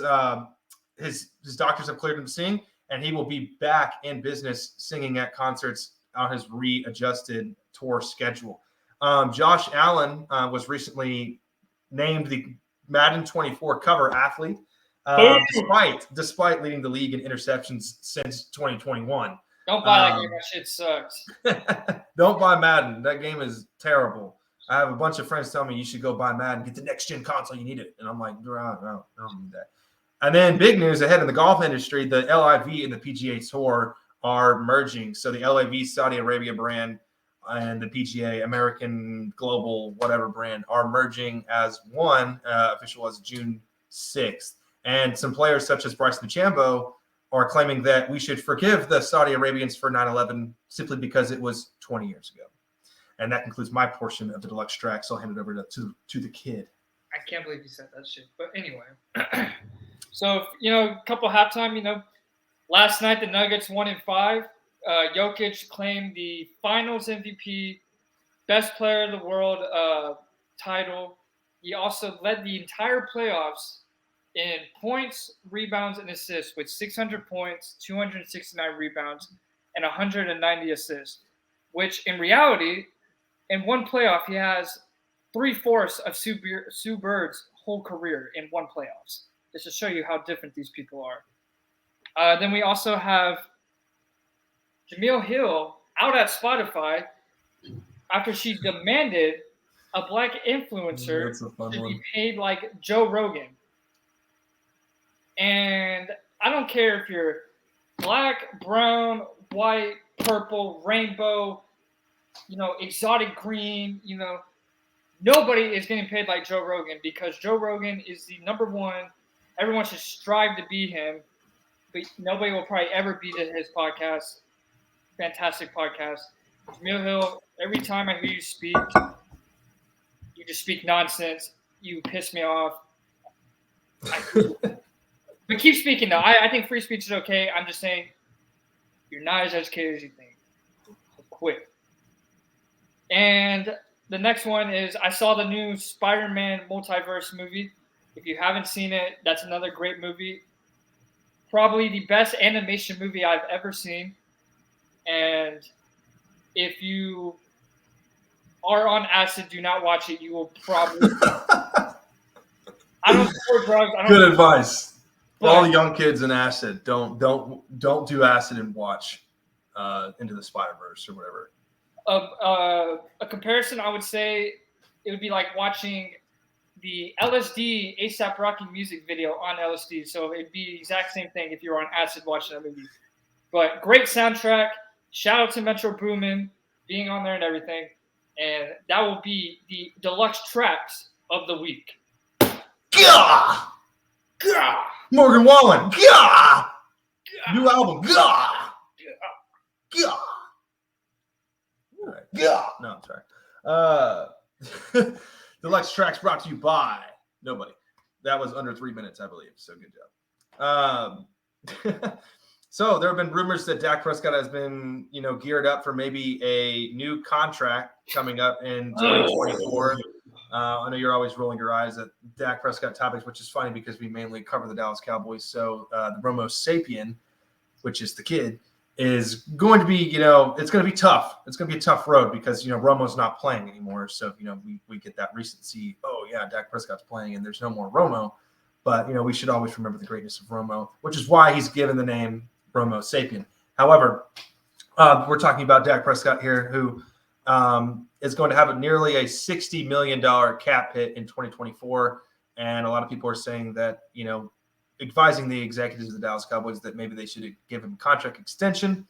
doctors have cleared him to sing, and he will be back in business singing at concerts on his readjusted tour schedule. Josh Allen was recently named the Madden 24 cover athlete, despite leading the league in interceptions since 2021. Don't buy that game. That shit sucks. Don't buy Madden. That game is terrible. I have a bunch of friends telling me you should go buy Madden, get the next gen console. You need it, and I'm like, no, I don't need that. And then big news ahead in the golf industry: the LIV and the PGA Tour are merging. So the LIV Saudi Arabia brand and the PGA American Global whatever brand are merging as one. Official as June 6th. And some players such as Bryce DeChambeau are claiming that we should forgive the Saudi Arabians for 9/11 simply because it was 20 years ago. And that concludes my portion of the Deluxe TRAK. So I'll hand it over to the kid. I can't believe you said that shit. But anyway, so a couple halftime. Last night the Nuggets won in 5. Jokic claimed the Finals MVP, Best Player of the World title. He also led the entire playoffs in points, rebounds, and assists with 600 points, 269 rebounds, and 190 assists, which in reality, in one playoff, he has 3/4 of Sue Bird's whole career in one playoffs, just to show you how different these people are. Then we also have Jamil Hill out at Spotify after she demanded a black influencer to be paid like Joe Rogan. And I don't care if you're black, brown, white, purple, rainbow, exotic green, nobody is getting paid like Joe Rogan because Joe Rogan is the number one. Everyone should strive to be him, but nobody will probably ever beat his podcast. Fantastic podcast. Jamil Hill, every time I hear you speak, you just speak nonsense. You piss me off. But keep speaking, though. I think free speech is okay. I'm just saying you're not as educated as you think. So quit. And the next one is I saw the new Spider-Man multiverse movie. If you haven't seen it, that's another great movie. Probably the best animation movie I've ever seen. And if you are on acid, do not watch it. You will probably. I don't support drugs. Good advice. For all the young kids in acid, don't do acid and watch Into the Spider-Verse or whatever. A comparison, I would say, it would be like watching the LSD A$AP Rocky music video on LSD. So it'd be the exact same thing if you were on acid watching that movie. But great soundtrack. Shout out to Metro Boomin being on there and everything. And that will be the Deluxe Tracks of the week. Gah! Gah! Morgan Wallen. Gah! New album. Gah! Gah! Right. Gah! No, I'm sorry. Deluxe Tracks brought to you by nobody. That was under 3 minutes, I believe. So good job. So there have been rumors that Dak Prescott has been, geared up for maybe a new contract coming up in 2024. I know you're always rolling your eyes at Dak Prescott topics, which is funny because we mainly cover the Dallas Cowboys. So the Romo Sapien, which is the kid, is going to be, it's going to be tough. It's going to be a tough road because, Romo's not playing anymore. So, we get that recency. Oh, yeah, Dak Prescott's playing and there's no more Romo. But, we should always remember the greatness of Romo, which is why he's given the name Romo Sapien. However, we're talking about Dak Prescott here, who is going to have nearly a $60 million cap hit in 2024. And a lot of people are saying that, advising the executives of the Dallas Cowboys that maybe they should give him a contract extension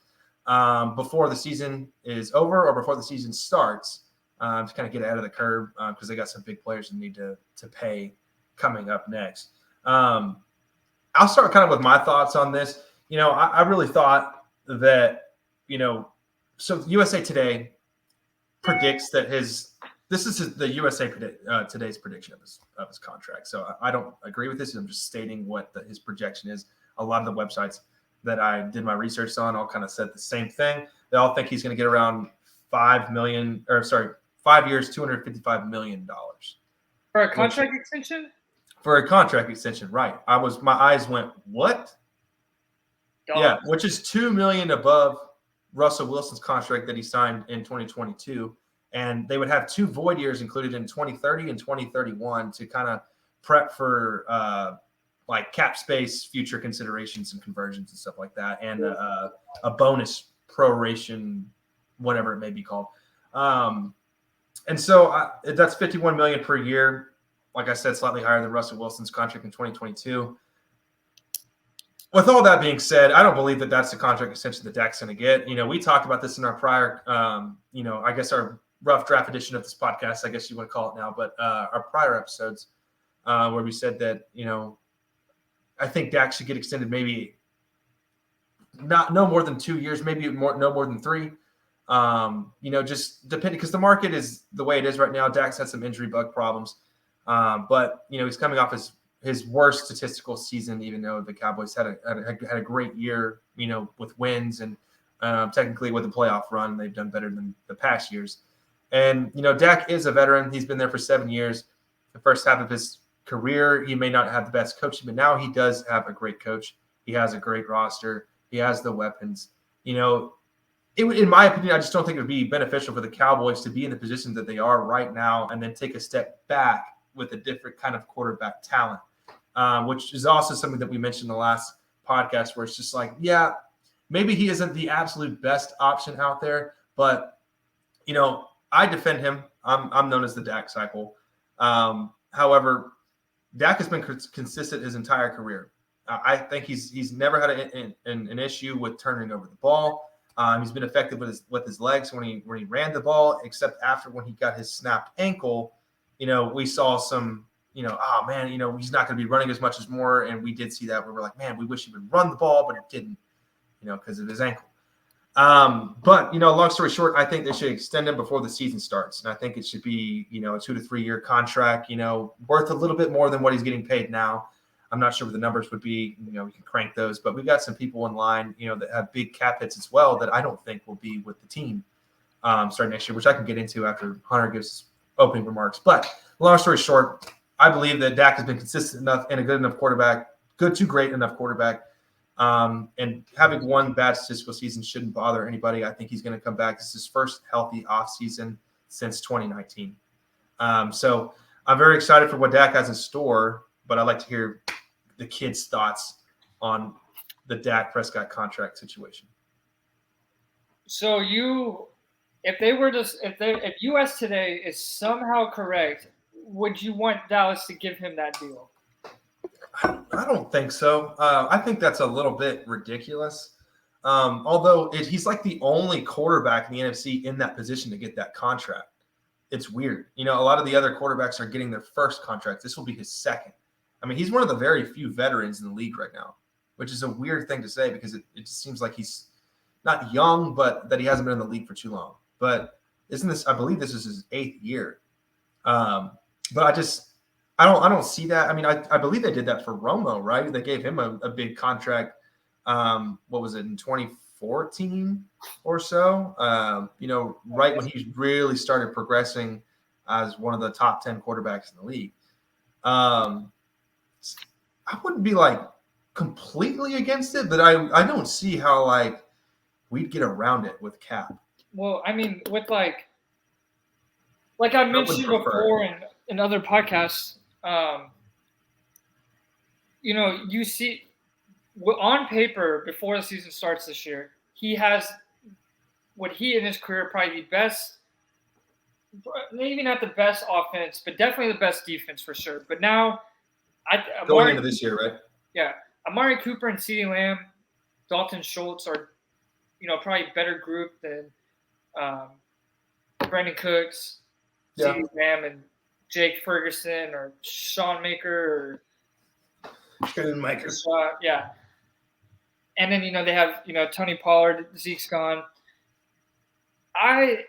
before the season is over or before the season starts to kind of get ahead of the curve because they got some big players that need to pay coming up next. I'll start kind of with my thoughts on this. I really thought that, so USA Today predicts that this is the USA Today's prediction of his contract. So I don't agree with this. I'm just stating what his projection is. A lot of the websites that I did my research on all kind of said the same thing. They all think he's going to get around 5 years, $255 million. For a contract extension? For a contract extension, right? My eyes went, what? Yeah, which is $2 million above Russell Wilson's contract that he signed in 2022, and they would have 2 void years included in 2030 and 2031 to kind of prep for like cap space, future considerations and conversions and stuff like that, and a bonus proration, whatever it may be called. And so that's $51 million per year. Like I said, slightly higher than Russell Wilson's contract in 2022. With all that being said, I don't believe that that's the contract extension that Dak's going to get. We talked about this in our prior, I guess our rough draft edition of this podcast, I guess you want to call it now, but our prior episodes where we said that, I think Dak should get extended maybe no more than 2 years, maybe no more than 3. Just depending, because the market is the way it is right now. Dak's had some injury bug problems, but he's coming off his worst statistical season, even though the Cowboys had a great year, with wins and technically with a playoff run, they've done better than the past years. And Dak is a veteran; he's been there for 7 years. The first half of his career, he may not have the best coaching, but now he does have a great coach. He has a great roster. He has the weapons. In my opinion, I just don't think it would be beneficial for the Cowboys to be in the position that they are right now and then take a step back with a different kind of quarterback talent, which is also something that we mentioned in the last podcast, where it's just like, yeah, maybe he isn't the absolute best option out there, but, I defend him. I'm known as the Dak cycle. However, Dak has been consistent his entire career. I think he's never had an issue with turning over the ball. He's been effective with his legs when he ran the ball, except after when he got his snapped ankle. We saw some, oh man, he's not going to be running as much as more, and we did see that. We were like, man, we wish he would run the ball, but it didn't, because of his ankle. But long story short, I think they should extend him before the season starts, and I think it should be a 2 to 3 year contract, worth a little bit more than what he's getting paid now. I'm not sure what the numbers would be. We can crank those, but we've got some people in line, that have big cap hits as well that I don't think will be with the team starting next year, which I can get into after Hunter gives opening remarks. But long story short, I believe that Dak has been consistent enough and a good enough quarterback, good to great enough quarterback. And having one bad statistical season shouldn't bother anybody. I think he's going to come back. This is his first healthy offseason since 2019. So I'm very excited for what Dak has in store, but I'd like to hear the kids' thoughts on the Dak Prescott contract situation. So if US Today is somehow correct, would you want Dallas to give him that deal? I don't think so. I think that's a little bit ridiculous. Although he's like the only quarterback in the NFC in that position to get that contract. It's weird. A lot of the other quarterbacks are getting their first contract. This will be his second. I mean, he's one of the very few veterans in the league right now, which is a weird thing to say because it just seems like he's not young, but that he hasn't been in the league for too long. But I believe this is his 8th year. But I don't see that. I mean, I believe they did that for Romo, right? They gave him a big contract. What was it, in 2014 or so? Right when he really started progressing as one of the top 10 quarterbacks in the league. I wouldn't be like completely against it, but I don't see how we'd get around it with cap. Well, I mean, with like I mentioned before in other podcasts, you see on paper before the season starts this year, he has what he in his career probably the best, maybe not the best offense, but definitely the best defense for sure. But now, going into this year, right? Yeah, Amari Cooper and CeeDee Lamb, Dalton Schultz are, probably a better group than Brandon Cooks, CeeDee Lamb, and Jake Ferguson or Sean Maker or yeah. And then they have Tony Pollard, Zeke's gone. I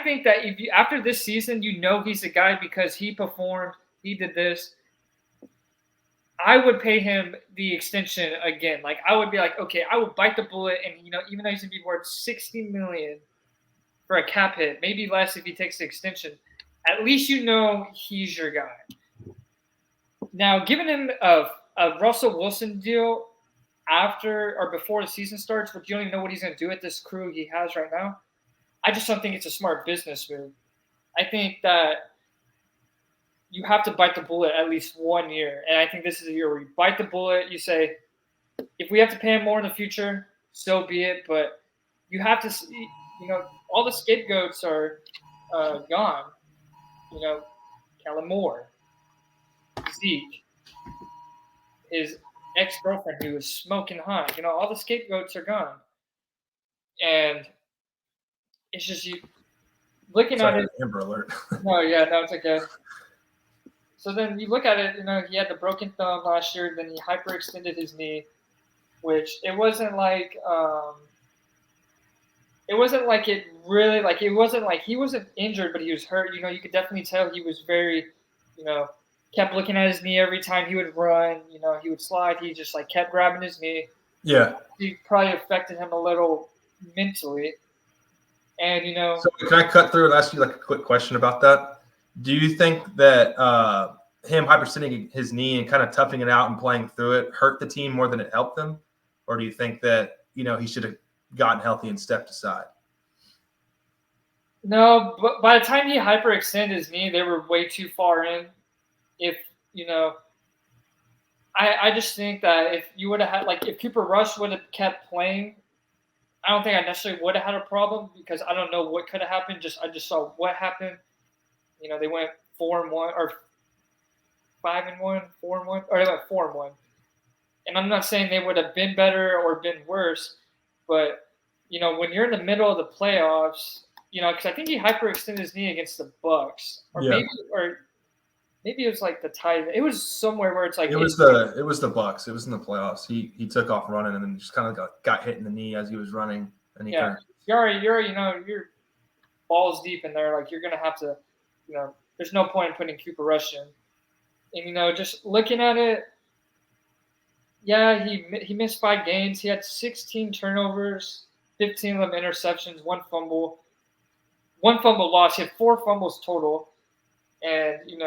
think that after this season, he's the guy because he performed, he did this. I would pay him the extension again. I would be like, okay, I would bite the bullet, and even though he's gonna be worth $60 million for a cap hit, maybe less if he takes the extension. At least he's your guy. Now, giving him a Russell Wilson deal after or before the season starts, but you don't even know what he's going to do with this crew he has right now, I just don't think it's a smart business move. I think that you have to bite the bullet at least 1 year. And I think this is a year where you bite the bullet. You say, if we have to pay him more in the future, so be it. But you have to see, all the scapegoats are gone. Kellen Moore, Zeke, his ex-girlfriend who was smoking hot. All the scapegoats are gone. And it's just you looking Sorry, at it. Amber Alert. No, it's okay. So then you look at it, he had the broken thumb last year, then he hyperextended his knee, which it wasn't like it really, like, it wasn't like he wasn't injured, but he was hurt. You could definitely tell he was very, kept looking at his knee every time he would run, he would slide. He just like kept grabbing his knee. Yeah. He probably affected him a little mentally. And, So can I cut through and ask you like a quick question about that? Do you think that him hyperextending his knee and kind of toughing it out and playing through it hurt the team more than it helped them? Or do you think that, he should have gotten healthy and stepped aside? No, but by the time he hyperextended his knee, they were way too far in. I just think that if you would have had, like, if Cooper Rush would have kept playing, I don't think I necessarily would have had a problem because I don't know what could have happened. I just saw what happened. They went 4-1 or 5-1, 4-1, or they went 4-1. And I'm not saying they would have been better or been worse, but when you're in the middle of the playoffs, because I think he hyperextended his knee against the Bucks, or maybe it was like the Titans. It was somewhere where it's like it was the Bucks. It was in the playoffs. He took off running and then just kind of got hit in the knee as he was running. And you're balls deep in there. Like, you're gonna have to, there's no point in putting Cooper Rush in. And just looking at it, yeah, he missed 5 games. He had 16 turnovers, 15 of them interceptions, 1 fumble loss. He had 4 fumbles total, and you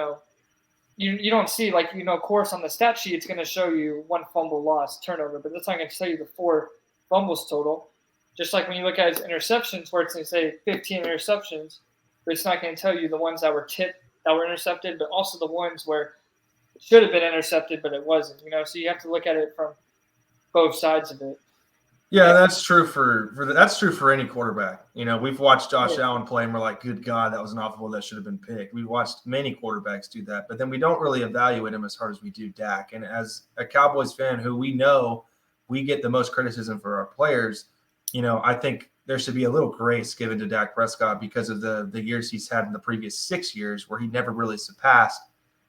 don't see, like, of course on the stat sheet it's going to show you 1 fumble loss turnover, but that's not going to tell you the 4 fumbles total. Just like when you look at his interceptions, where it's going to say 15 interceptions, but it's not going to tell you the ones that were intercepted, but also the ones where it should have been intercepted, but it wasn't. So you have to look at it from both sides of it. Yeah, that's true that's true for any quarterback. We've watched Josh Allen play and we're like, good God, that was an awful ball that should have been picked. We've watched many quarterbacks do that, but then we don't really evaluate him as hard as we do Dak. And as a Cowboys fan who we know we get the most criticism for our players, I think there should be a little grace given to Dak Prescott because of the years he's had in the previous 6 years where he never really surpassed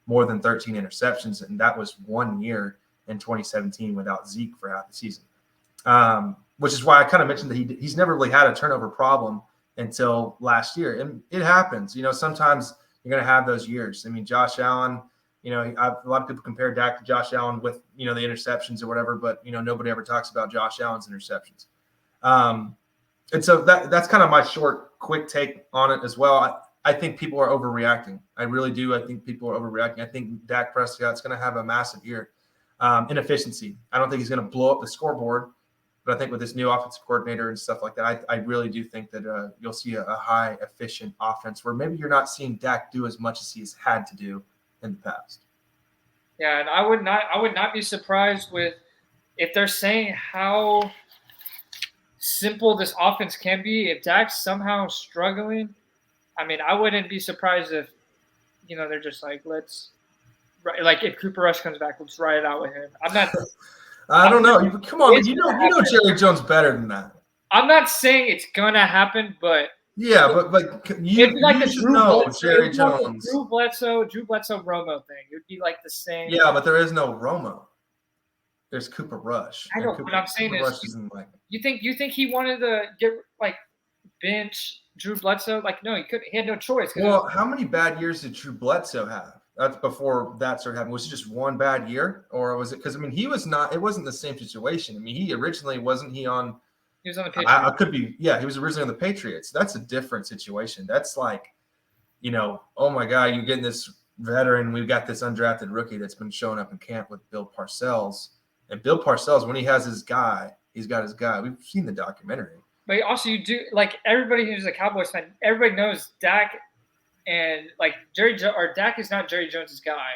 more than 13 interceptions. And that was 1 year in 2017 without Zeke for half the season. Which is why I kind of mentioned that he's never really had a turnover problem until last year. And it happens. Sometimes you're going to have those years. I mean, Josh Allen, a lot of people compare Dak to Josh Allen with, the interceptions or whatever, but, nobody ever talks about Josh Allen's interceptions. And so that's kind of my short, quick take on it as well. I think people are overreacting. I really do. I think people are overreacting. I think Dak Prescott's going to have a massive year in efficiency. I don't think he's going to blow up the scoreboard. But I think with this new offensive coordinator and stuff like that, I really do think that you'll see a high efficient offense where maybe you're not seeing Dak do as much as he has had to do in the past. Yeah, and I would not be surprised if they're saying how simple this offense can be. If Dak's somehow struggling, I mean, I wouldn't be surprised if they're just like, if Cooper Rush comes back, let's ride it out with him. I don't know. Come on, you know Jerry Jones better than that. I'm not saying it's gonna happen, but yeah, but you should know Jerry Jones. Drew Bledsoe Romo thing. It would be like the same. Yeah, but there is no Romo. There's Cooper Rush. I know what I'm saying is, you think he wanted to get bench Drew Bledsoe? No, he couldn't. He had no choice. Well, how many bad years did Drew Bledsoe have? That's before that started happening. Was it just 1 bad year, or was it? Because he was not. It wasn't the same situation. He originally wasn't. He was on the Patriots. I could be. Yeah, he was originally on the Patriots. That's a different situation. That's like, oh my God, you're getting this veteran. We've got this undrafted rookie that's been showing up in camp with Bill Parcells. And Bill Parcells, when he has his guy, he's got his guy. We've seen the documentary. But also, you do like everybody who's a Cowboys fan. Everybody knows Dak, and like Dak is not Jerry Jones's guy.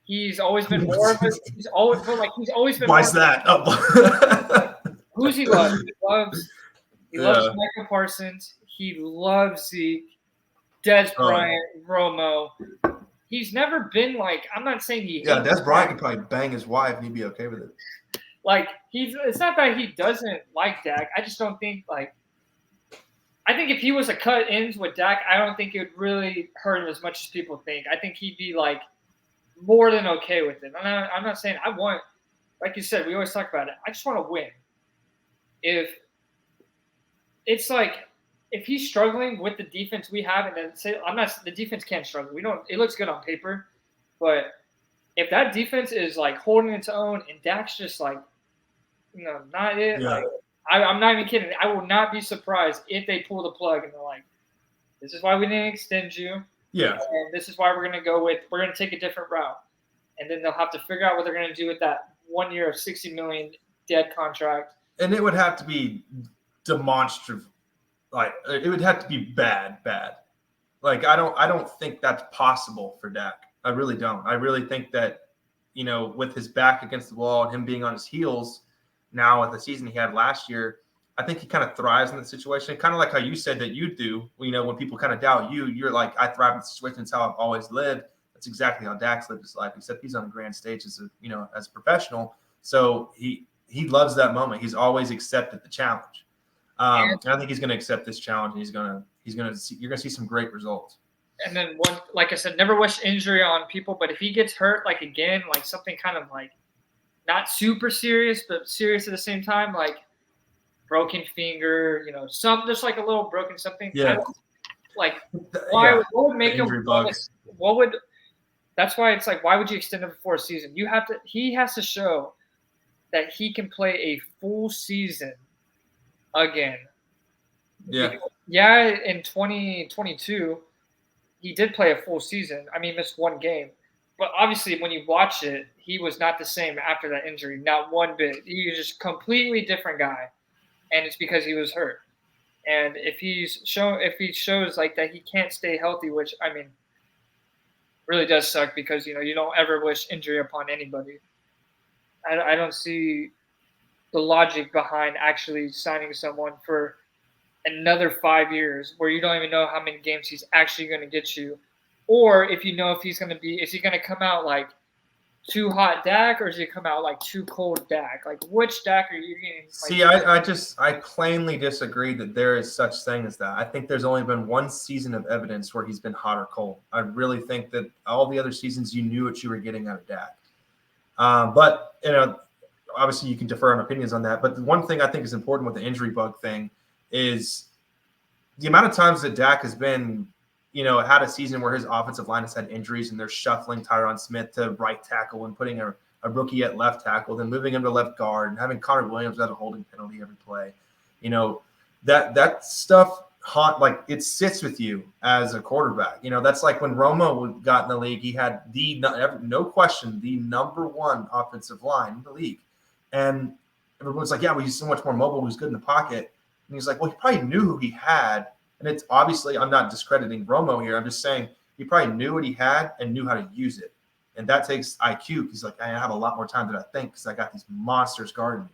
He's always been more of a. He's always been. Why's that? Oh. Who's he love? He loves Michael Parsons. He loves Zeke, Des Bryant, Romo. He's never been like. I'm not saying he. Yeah, Des Bryant could probably bang his wife and he'd be okay with it. Like it's not that he doesn't like Dak. I just don't think like. I think if he was a cut ends with Dak, I don't think it would really hurt him as much as people think. I think he'd be like more than okay with it. I'm not saying I want, like you said, we always talk about it. I just want to win. If it's like if he's struggling with the defense we have, and then say the defense can't struggle. We don't. It looks good on paper, but if that defense is like holding its own and Dak's just like, not it. Yeah. Like, I'm not even kidding. I will not be surprised if they pull the plug and they're like, "This is why we didn't extend you. Yeah. And this is why we're going to take a different route." And then they'll have to figure out what they're going to do with that 1 year of $60 million dead contract. And it would have to be demonstrative. Like it would have to be bad. Like I don't think that's possible for Dak. I really don't. I really think that, with his back against the wall and him being on his heels now with the season he had last year, I think he kind of thrives in the situation. Kind of like how you said that you do, when people kind of doubt you, you're like, I thrive in the situation. It's how I've always lived. That's exactly how Dak's lived his life, except he's on a grand stage as a professional. So he loves that moment. He's always accepted the challenge. And I think he's going to accept this challenge, and you're going to see some great results. And then like I said, never wish injury on people, but if he gets hurt, like again, like something kind of like not super serious, but serious at the same time, like broken finger, some just like a little broken something. Yeah. Like what would make him? That's why it's like, why would you extend him for a season? He has to show that he can play a full season again. Yeah. Yeah, in 2022, he did play a full season. I mean, he missed one game. But obviously, when you watch it, he was not the same after that injury, not one bit. He was just a completely different guy, and it's because he was hurt. And if he shows like that he can't stay healthy, which I mean, really does suck because you don't ever wish injury upon anybody. I don't see the logic behind actually signing someone for another 5 years where you don't even know how many games he's actually going to get you. Or if if he's going to be, is he going to come out like too hot Dak, or is he come out like too cold Dak? Like which Dak are you getting? Like, See, I plainly disagree that there is such thing as that. I think there's only been one season of evidence where he's been hot or cold. I really think that all the other seasons you knew what you were getting out of Dak. But obviously you can defer on opinions on that. But the one thing I think is important with the injury bug thing is the amount of times that Dak has been, had a season where his offensive line has had injuries and they're shuffling Tyron Smith to right tackle and putting a rookie at left tackle, then moving him to left guard and having Connor Williams without a holding penalty every play. That stuff like it sits with you as a quarterback. That's like when Romo got in the league, he had no question, the number one offensive line in the league. And everyone's like, yeah, well, he's so much more mobile. He's good in the pocket. And he's like, well, he probably knew who he had. And it's obviously, I'm not discrediting Romo here. I'm just saying he probably knew what he had and knew how to use it. And that takes IQ. He's like, I have a lot more time than I think because I got these monsters guarding me.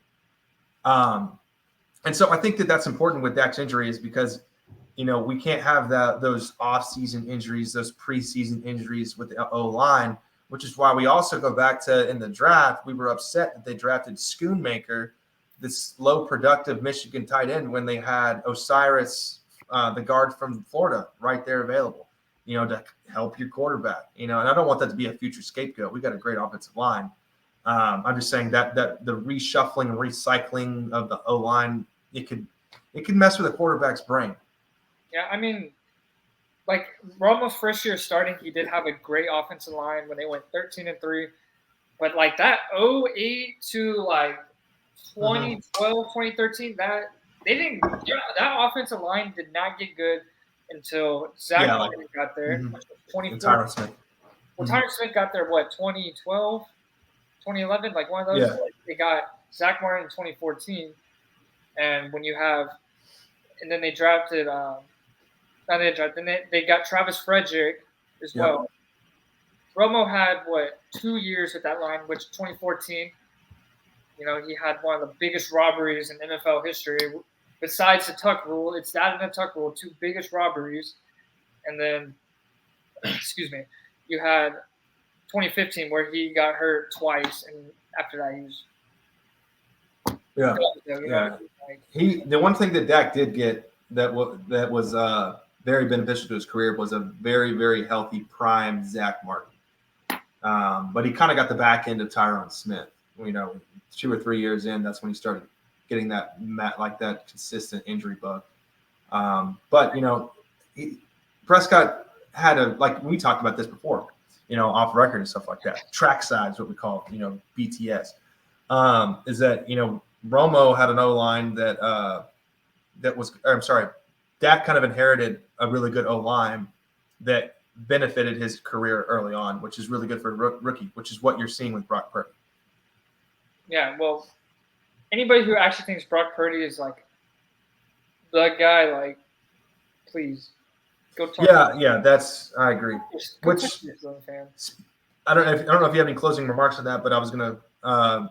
And so I think that that's important with Dak's injury is because, we can't have those off-season injuries, those preseason injuries with the O-line, which is why we also go back to in the draft, we were upset that they drafted Schoonmaker, this low productive Michigan tight end, when they had Osiris, the guard from Florida, right there available, to help your quarterback, and I don't want that to be a future scapegoat. We got a great offensive line. I'm just saying that the reshuffling and recycling of the O-line, it could mess with a quarterback's brain. Yeah, I mean, like Romo's first year starting, he did have a great offensive line when they went 13-3, but like that 08 to like 2012, 2013, that that offensive line did not get good until Zach got there. 24. Well, Tyron Smith got there, 2012, 2011, like one of those. Yeah. Like, they got Zach Martin in 2014, and when you have, and then they drafted, then they got Travis Frederick as well. Romo had 2 years with that line, which 2014, he had one of the biggest robberies in NFL history. Besides the tuck rule, it's that and the tuck rule, 2 biggest robberies. And then, excuse me, you had 2015 where he got hurt twice, and after that he was. The one thing that Dak did get that was very beneficial to his career was a very, very healthy prime Zach Martin. But he kind of got the back end of Tyron Smith. 2 or 3 years in, that's when he started getting that consistent injury bug. But Prescott had we talked about this before, off record and stuff like that. Track side is what we call it, BTS. Is that Romo had an O-line Dak kind of inherited a really good O-line that benefited his career early on, which is really good for a rookie, which is what you're seeing with Brock Purdy. Yeah, well, anybody who actually thinks Brock Purdy is the guy, please go talk. Yeah, I agree. Which I don't know if you have any closing remarks on that, but I was gonna I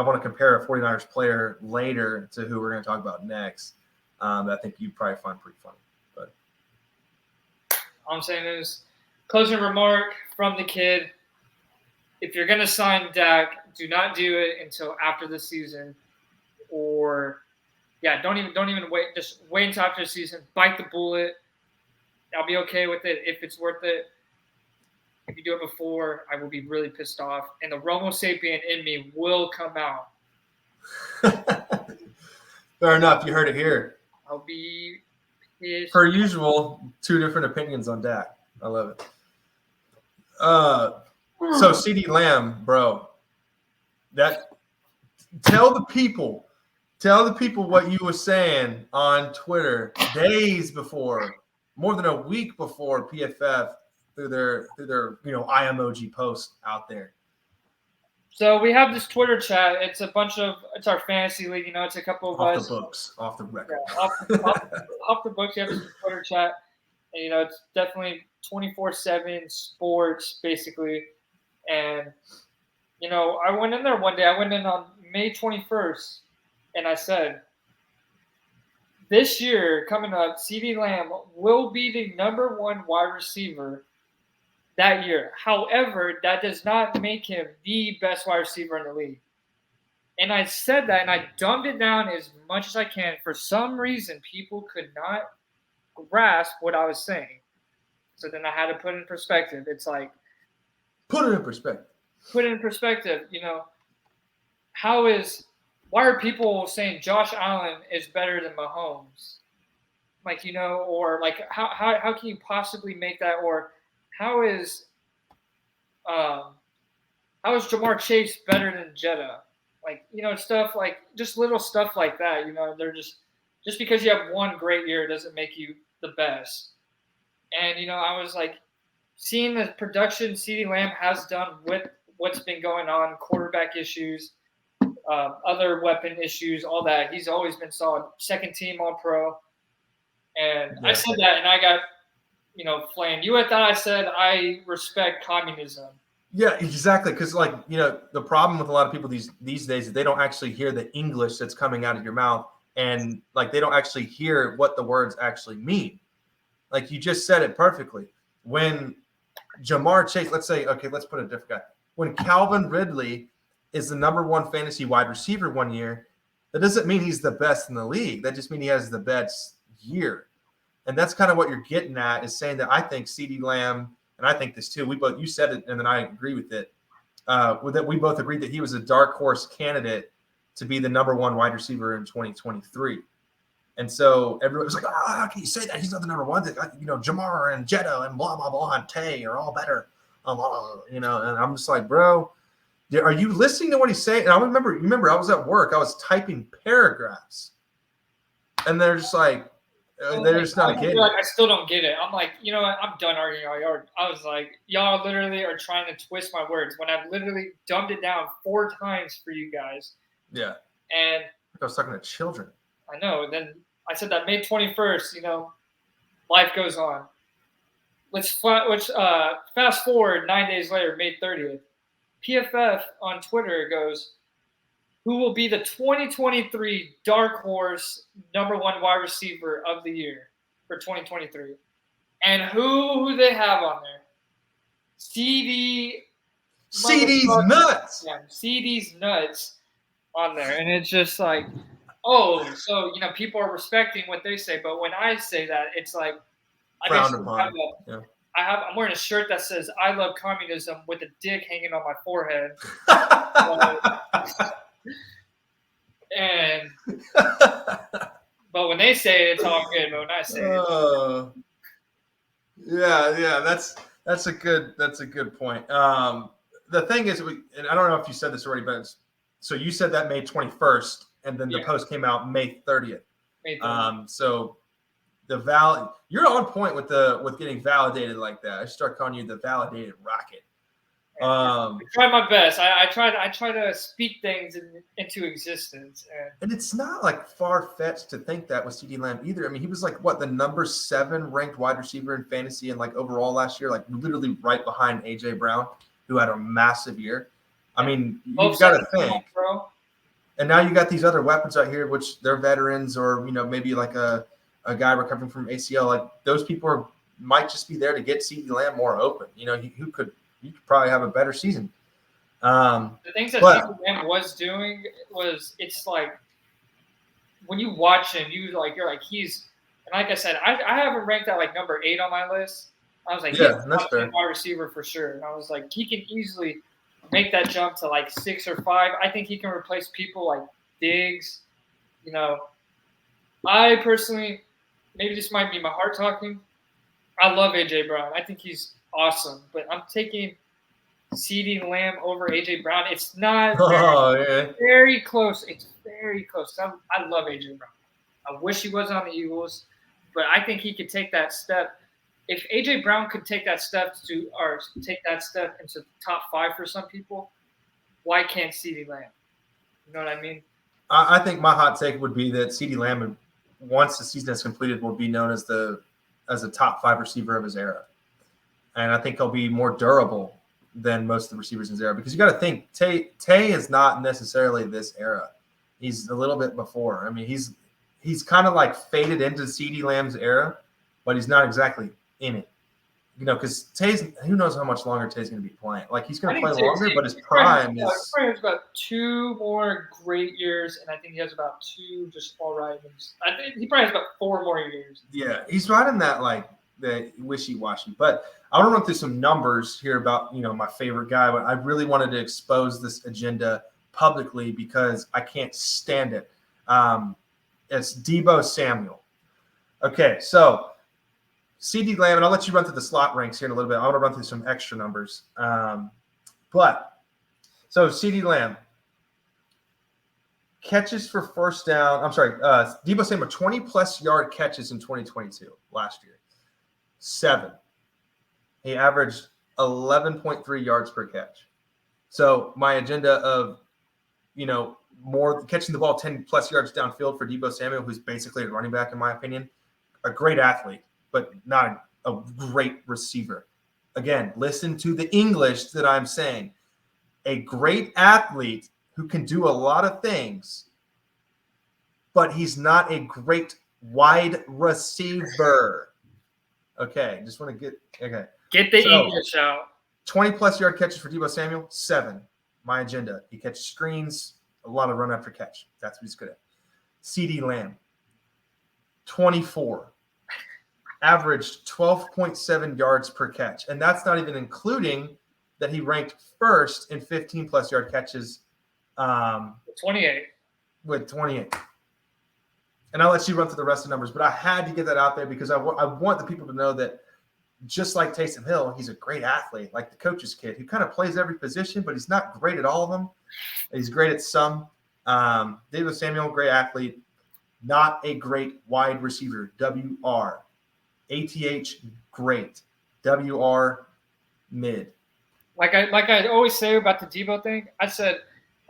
want to compare a 49ers player later to who we're going to talk about next. That I think you'd probably find pretty funny. But all I'm saying is, closing remark from the kid: if you're going to sign Dak, do not do it until after the season, or don't even wait. Just wait until after the season. Bite the bullet. I'll be okay with it if it's worth it. If you do it before, I will be really pissed off, and the Romo sapien in me will come out. Fair enough. You heard it here. I'll be pissed. Per usual, 2 different opinions on Dak. I love it. So CeeDee Lamb, bro. Tell the people what you were saying on Twitter days before, more than a week before PFF. Through their eye emoji post out there. So we have this Twitter chat. It's our fantasy league. It's a couple of us. Off the books, off the record. Yeah, off the books. We have this Twitter chat, and it's definitely 24/7 sports basically. And I went in there one day. I went in on May 21st, and I said, this year coming up, CeeDee Lamb will be the number 1 wide receiver that year. However, that does not make him the best wide receiver in the league. And I said that, and I dumbed it down as much as I can. For some reason, people could not grasp what I was saying. So then I had to put it in perspective. It's like, put it in perspective. Why are people saying Josh Allen is better than Mahomes? Or how can you possibly make that? Or how is Jamar Chase better than Jetta? Stuff just little stuff like that. They're just because you have one great year doesn't make you the best. And I was seeing the production CeeDee Lamb has done with what's been going on, quarterback issues, other weapon issues, all that. He's always been solid. Second team All-Pro. And I said that, and I got flamed. You had thought I said I respect communism. Yeah, exactly. Because the problem with a lot of people these days is they don't actually hear the English that's coming out of your mouth, and they don't actually hear what the words actually mean. You just said it perfectly. When Jamar Chase, let's put a different guy. When Calvin Ridley is the number 1 fantasy wide receiver one year, that doesn't mean he's the best in the league. That just means he has the best year. And that's kind of what you're getting at, is saying that I think CeeDee Lamb, and I think this too, you said it, and then I agree with it, that we both agreed that he was a dark horse candidate to be the number 1 wide receiver in 2023. And so everybody was like, how can you say that? He's not the number 1. Jamar and Jetta and blah, blah, blah, and Tay are all better. And I'm just like, bro, are you listening to what he's saying? And I remember I was at work. I was typing paragraphs. And they're just like, They're just not getting like, it. I still don't get it. I'm like, you know what? I'm done arguing all yard. I was like, y'all literally are trying to twist my words when I've literally dumbed it down 4 times for you guys. Yeah. And I was talking to children. I know. Then I said that May 21st, you know, life goes on. Let's fast forward 9 days later, May 30th. PFF on Twitter goes, who will be the 2023 dark horse #1 wide receiver of the year for 2023? And who they have on there? CD's nuts. Yeah, CD's nuts on there. And it's just like, oh, so, you know, people are respecting what they say. But when I say that, it's like, Frowned upon. I'm wearing a shirt that says "I love communism" with a dick hanging on my forehead. And but when they say it, it's all good. But when I say it, yeah, that's a good point. The thing is, and I don't know if you said this already, but so you said that May 21st, and then the post came out May 30th. So the you're on point with getting validated like that. I start calling you the validated rocket. I try my best. I try to speak things into existence, and it's not like far-fetched to think that with CeeDee Lamb either. I mean, he was like what, the number 7 ranked wide receiver in fantasy and like overall last year, like literally right behind AJ Brown, who had a massive year. I mean, you've got to think. Bro. And now you got these other weapons out here, which they're veterans, or maybe like a guy recovering from ACL. Like those people might just be there to get CeeDee Lamb more open. You could probably have a better season. The things that CeeDee Lamb was doing was, it's like when you watch him, you're like he's, and like I said, I have him ranked at like number 8 on my list. I was like, yeah, that's fair. Wide receiver for sure. And I was like, he can easily make that jump to like 6 or 5. I think he can replace people like Diggs. I personally, maybe this might be my heart talking, I love AJ Brown. I think he's awesome, but I'm taking CeeDee Lamb over AJ Brown. It's not very close. It's very close. I love AJ Brown. I wish he was on the Eagles, but I think he could take that step. If AJ Brown could take that step into the top 5 for some people, why can't CeeDee Lamb? You know what I mean? I think my hot take would be that CeeDee Lamb, once the season is completed, will be known as a top 5 receiver of his era. And I think he'll be more durable than most of the receivers in his era, because you got to think Tay is not necessarily this era. He's a little bit before. I mean, he's kind of like faded into CeeDee Lamb's era, but he's not exactly in it. Because who knows how much longer Tay's going to be playing. Like, he's going to play longer, but his prime is. He probably has about 2 more great years, and I think he has about 2 just all right. I think he probably has about 4 more years. Yeah, he's right in that like the wishy-washy. But I want to run through some numbers here about my favorite guy. But I really wanted to expose this agenda publicly because I can't stand it. It's Deebo Samuel. Okay, so CeeDee Lamb, and I'll let you run through the slot ranks here in a little bit. I want to run through some extra numbers. So CeeDee Lamb, catches for first down. I'm sorry, Deebo Samuel, 20-plus yard catches in 2022 last year. 7. He averaged 11.3 yards per catch. So my agenda of, more catching the ball 10-plus yards downfield for Deebo Samuel, who's basically a running back in my opinion, a great athlete, but not a great receiver. Again, listen to the English that I'm saying. A great athlete who can do a lot of things, but he's not a great wide receiver. Okay, just want to get the English out. 20-plus yard catches for Deebo Samuel, 7. My agenda. He catches screens, a lot of run after catch. That's what he's good at. CeeDee Lamb, 24. Averaged 12.7 yards per catch. And that's not even including that he ranked first in 15-plus yard catches. 28. With 28. And I'll let you run through the rest of the numbers, but I had to get that out there because I want the people to know that just like Taysom Hill, he's a great athlete, like the coach's kid, who kind of plays every position, but he's not great at all of them. He's great at some. Deebo Samuel, great athlete. not a great wide receiver. WR. ATH, great. WR, mid. Like I always say about the Debo thing, I said,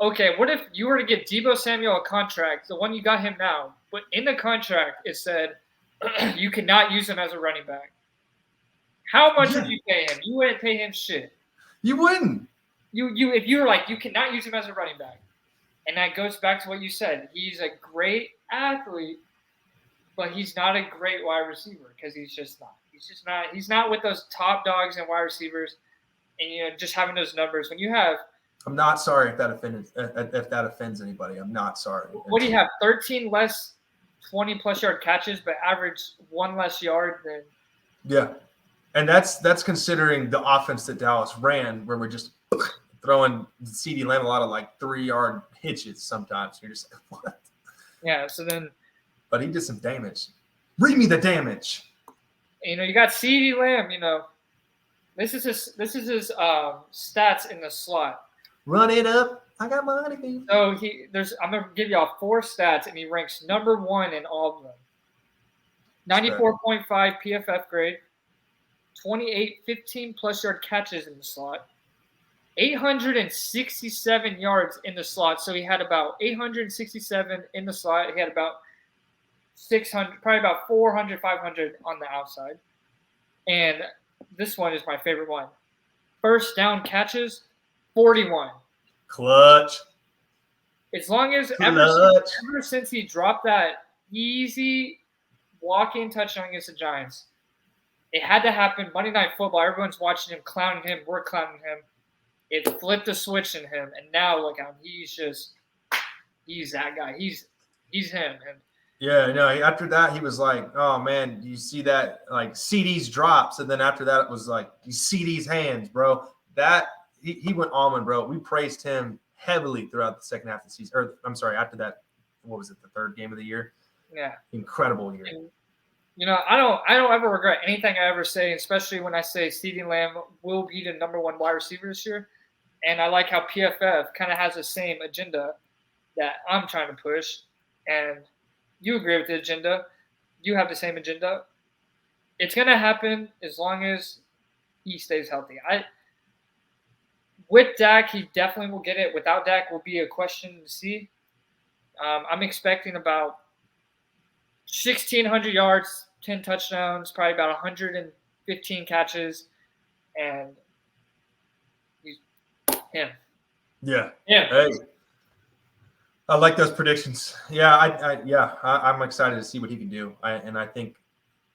okay, what if you were to get Debo Samuel a contract, the one you got him now, but in the contract it said you cannot use him as a running back. How much would you pay him? You wouldn't pay him shit. You wouldn't. You if you were like, you cannot use him as a running back. And that goes back to what you said. He's a great athlete, but he's not a great wide receiver because he's just not. He's not with those top dogs and wide receivers. And just having those numbers when you have. I'm not sorry if that offends anybody. I'm not sorry. What do you have? 13 less 20-plus yard catches, but average 1 less yard than. Yeah, and that's considering the offense that Dallas ran, where we're just throwing CeeDee Lamb a lot of like 3-yard hitches sometimes. You're just like, what? Yeah. So then. But he did some damage. Read me the damage. You got CeeDee Lamb. This is his stats in the slot. Run it up. I got money. So I'm gonna give y'all 4 stats, and he ranks number 1 in all of them. 94.5 PFF grade, 28 15-plus yard catches in the slot, 867 yards in the slot. So he had about 867 in the slot. He had about 600, probably about 400, 500 on the outside. And this one is my favorite one. First down catches, 41. Clutch. As long as ever since he dropped that easy walk-in touchdown against the Giants, it had to happen. Monday Night Football, everyone's watching him, clowning him. We're clowning him. It flipped the switch in him, and now look how he's that guy. He's him. And yeah, no, after that, he was like, oh, man, you see that, like, CD's drops. And then after that, it was like, you see these hands, bro. That, he went almond, bro. We praised him heavily throughout the second half of the season. Or, I'm sorry, after that, what was it, the 3rd game of the year? Yeah. Incredible year. And, I don't ever regret anything I ever say, especially when I say CeeDee Lamb will be the number 1 wide receiver this year. And I like how PFF kind of has the same agenda that I'm trying to push. And you agree with the agenda. You have the same agenda. It's going to happen as long as he stays healthy. With Dak, he definitely will get it. Without Dak, will be a question to see. I'm expecting about 1,600 yards, 10 touchdowns, probably about 115 catches, and he's him. Yeah. Yeah. Hey. I like those predictions. Yeah, I'm excited to see what he can do. And I think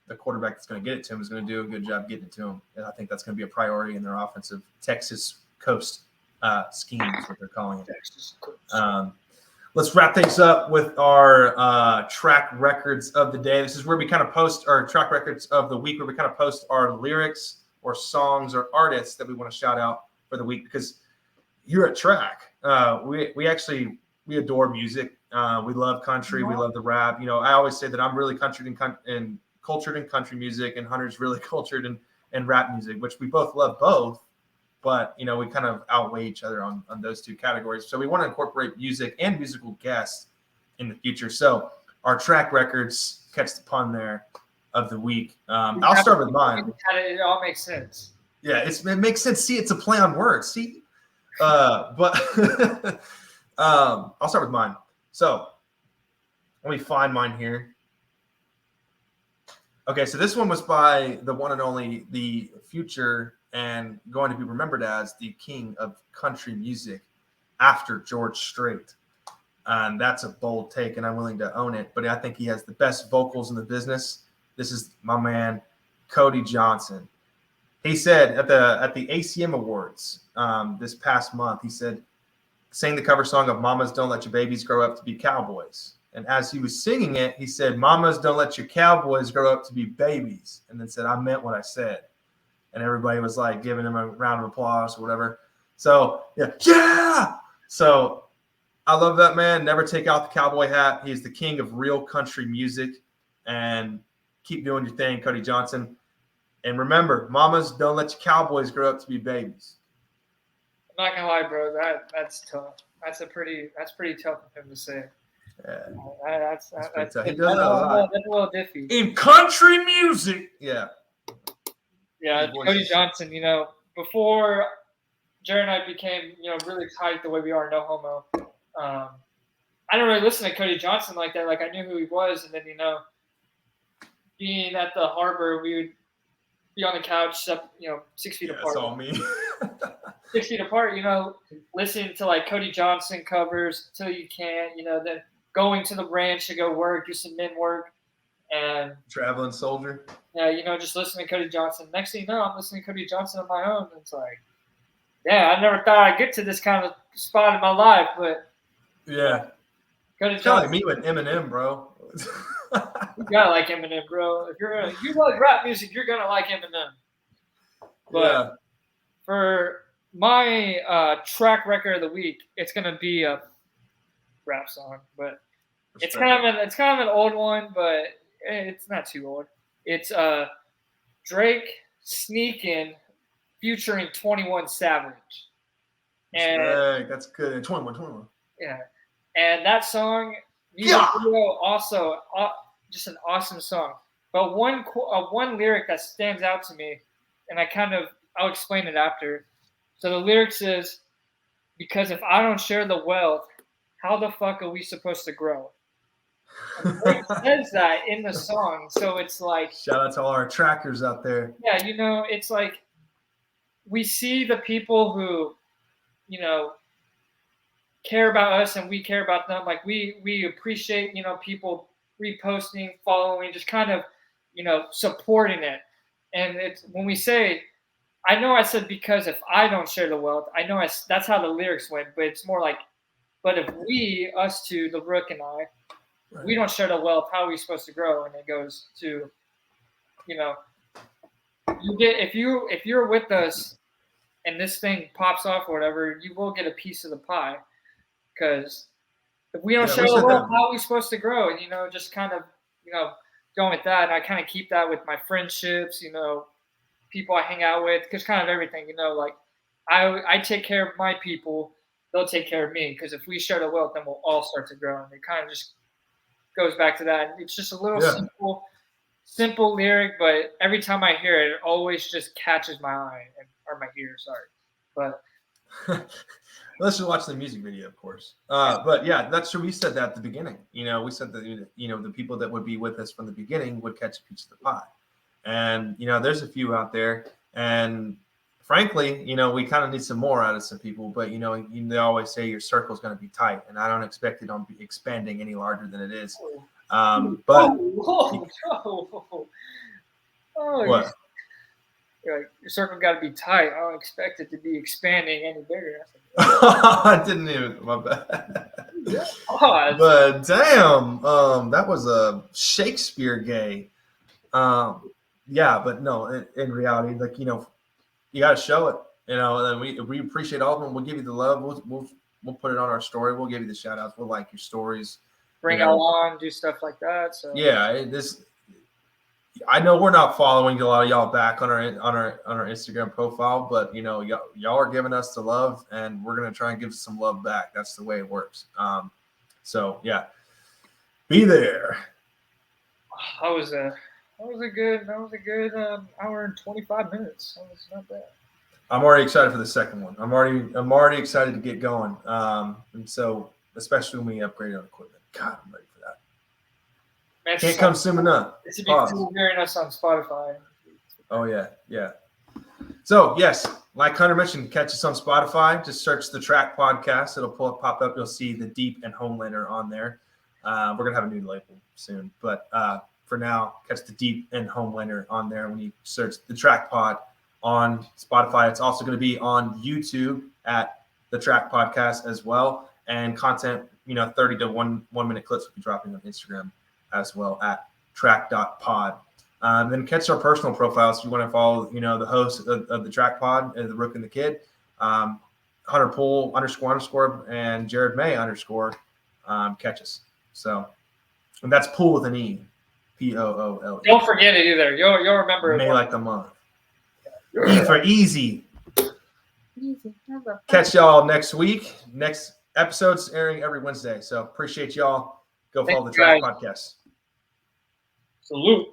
the quarterback that's going to get it to him is going to do a good job getting it to him. And I think that's going to be a priority in their offensive Texas Coast scheme is what they're calling it. Texas Coast. Let's wrap things up with our track records of the day. This is where we kind of post our track records of the week, where we kind of post our lyrics or songs or artists that we want to shout out for the week. Because here at Track, we adore music. We love country. We love the rap. I always say that I'm really cultured in country music, and Hunter's really cultured in rap music, which we both love both. But, we kind of outweigh each other on those 2 categories. So we want to incorporate music and musical guests in the future. So our track records, catch the pun there, of the week. I'll start with mine. It all makes sense. Yeah, it makes sense. See, it's a play on words. See? But I'll start with mine. So let me find mine here. Okay, so this one was by the one and only, the future and going to be remembered as the king of country music after George Strait. And that's a bold take, and I'm willing to own it. But I think he has the best vocals in the business. This is my man, Cody Johnson. He said at the ACM Awards this past month, he said, sang the cover song of Mamas Don't Let Your Babies Grow Up to Be Cowboys. And as he was singing it, he said, Mamas don't let your cowboys grow up to be babies. And then said, I meant what I said. And everybody was like giving him a round of applause or whatever. So, yeah. So I love that man. Never take out the cowboy hat. He's the king of real country music. And keep doing your thing, Cody Johnson. And remember, mamas don't let your cowboys grow up to be babies. I'm not gonna lie, bro. That's tough. That's pretty tough of him to say. Yeah. That's pretty tough. He that's does that a lot. a little diffy. In country music. Yeah. Yeah, His voice Cody is- Johnson, before Jared and I became, really tight the way we are, no homo. I didn't really listen to Cody Johnson like that. Like I knew who he was, and then being at the harbor, we would be on the couch, 6 feet apart. That's all me. 6 feet apart, listening to like Cody Johnson covers till you can't, then going to the ranch to go work, do some men work, and Traveling soldier. yeah, just listening to Cody Johnson. Next thing you know, I'm listening to Cody Johnson on my own. And it's like, yeah, I never thought I'd get to this kind of spot in my life, but yeah. Cody It's kind of Johnson, like me with Eminem, bro. you gotta like Eminem, bro. If you like rap music, you're gonna like Eminem. But yeah. for my track record of the week, it's gonna be a rap song, but it's kind of an old one, but it's not too old. It's Drake Sneakin' featuring 21 Savage. And that's good. And 21. yeah, and that song, also just an awesome song. But one lyric that stands out to me, and I'll explain it after. So the lyrics is, because if I don't share the wealth, how the fuck are we supposed to grow? And Drake says that in the song, so it's like, shout out to all our TRAKers out there. yeah, it's like we see the people who, care about us and we care about them. Like we appreciate, people reposting, following, just kind of, supporting it. And it's when we say, I know I said because if I don't share the wealth, I know that's how the lyrics went, but it's more like, but if us two, the Rook and I, Right. we don't share the wealth, how are we supposed to grow? And it goes to, if you're with us and this thing pops off or whatever, you will get a piece of the pie. Because if we don't share the wealth, how are we supposed to grow? And, just kind of, going with that. And I kind of keep that with my friendships, people I hang out with, because kind of everything, like I take care of my people, they'll take care of me. Because if we share the wealth, then we'll all start to grow. And it kind of just goes back to that. It's just a little simple lyric, but every time I hear it, it always just catches my eye or my ear. Sorry, but let's just watch the music video, of course. But yeah, that's true. We said that at the beginning. We said that the people that would be with us from the beginning would catch a piece of the pie, and there's a few out there, and frankly, we kind of need some more out of some people. But they always say your circle is going to be tight, and I don't expect it to be expanding any larger than it is. But what? Your circle got to be tight. I don't expect it to be expanding any bigger. I didn't even. My bad. But damn, that was a Shakespeare gay. Yeah, but no, in reality, like you got to show it. And we appreciate all of them. We'll give you the love. We'll put it on our story. We'll give you the shout outs. We'll like your stories. Bring it on, do stuff like that. So yeah, I know we're not following a lot of y'all back on our Instagram profile, but y'all are giving us the love, and we're gonna try and give some love back. That's the way it works. So yeah, be there. That was a good hour and 25 minutes. That was not bad. I'm already excited for the second one. I'm already excited to get going. And so especially when we upgrade our equipment. God, I'm ready for that. Man, can't come soon enough. It should be cool hearing us on Spotify. Oh yeah. So yes, like Hunter mentioned, catch us on Spotify. Just search the TRAK podcast. It'll pop up. You'll see the Deep and Homelander on there. We're gonna have a new label soon, but for now, catch the Deep and Homelander on there when you search the TRAK Pod on Spotify. It's also going to be on YouTube at the TRAK Podcast as well, and content 30 to 1 minute clips will be dropping on Instagram as well at trak.pod. Then catch our personal profiles if you want to follow the host of the TRAK Pod, the Rook and the Kid, Hunter Poole __ and Jared May _ catch us. So, and that's Poole with an E, Poole. Don't forget it either. You'll remember May like the month. E for easy. Catch y'all next week. Next episode's airing every Wednesday. So appreciate y'all. Go follow the Thanks, Track podcast. Salute.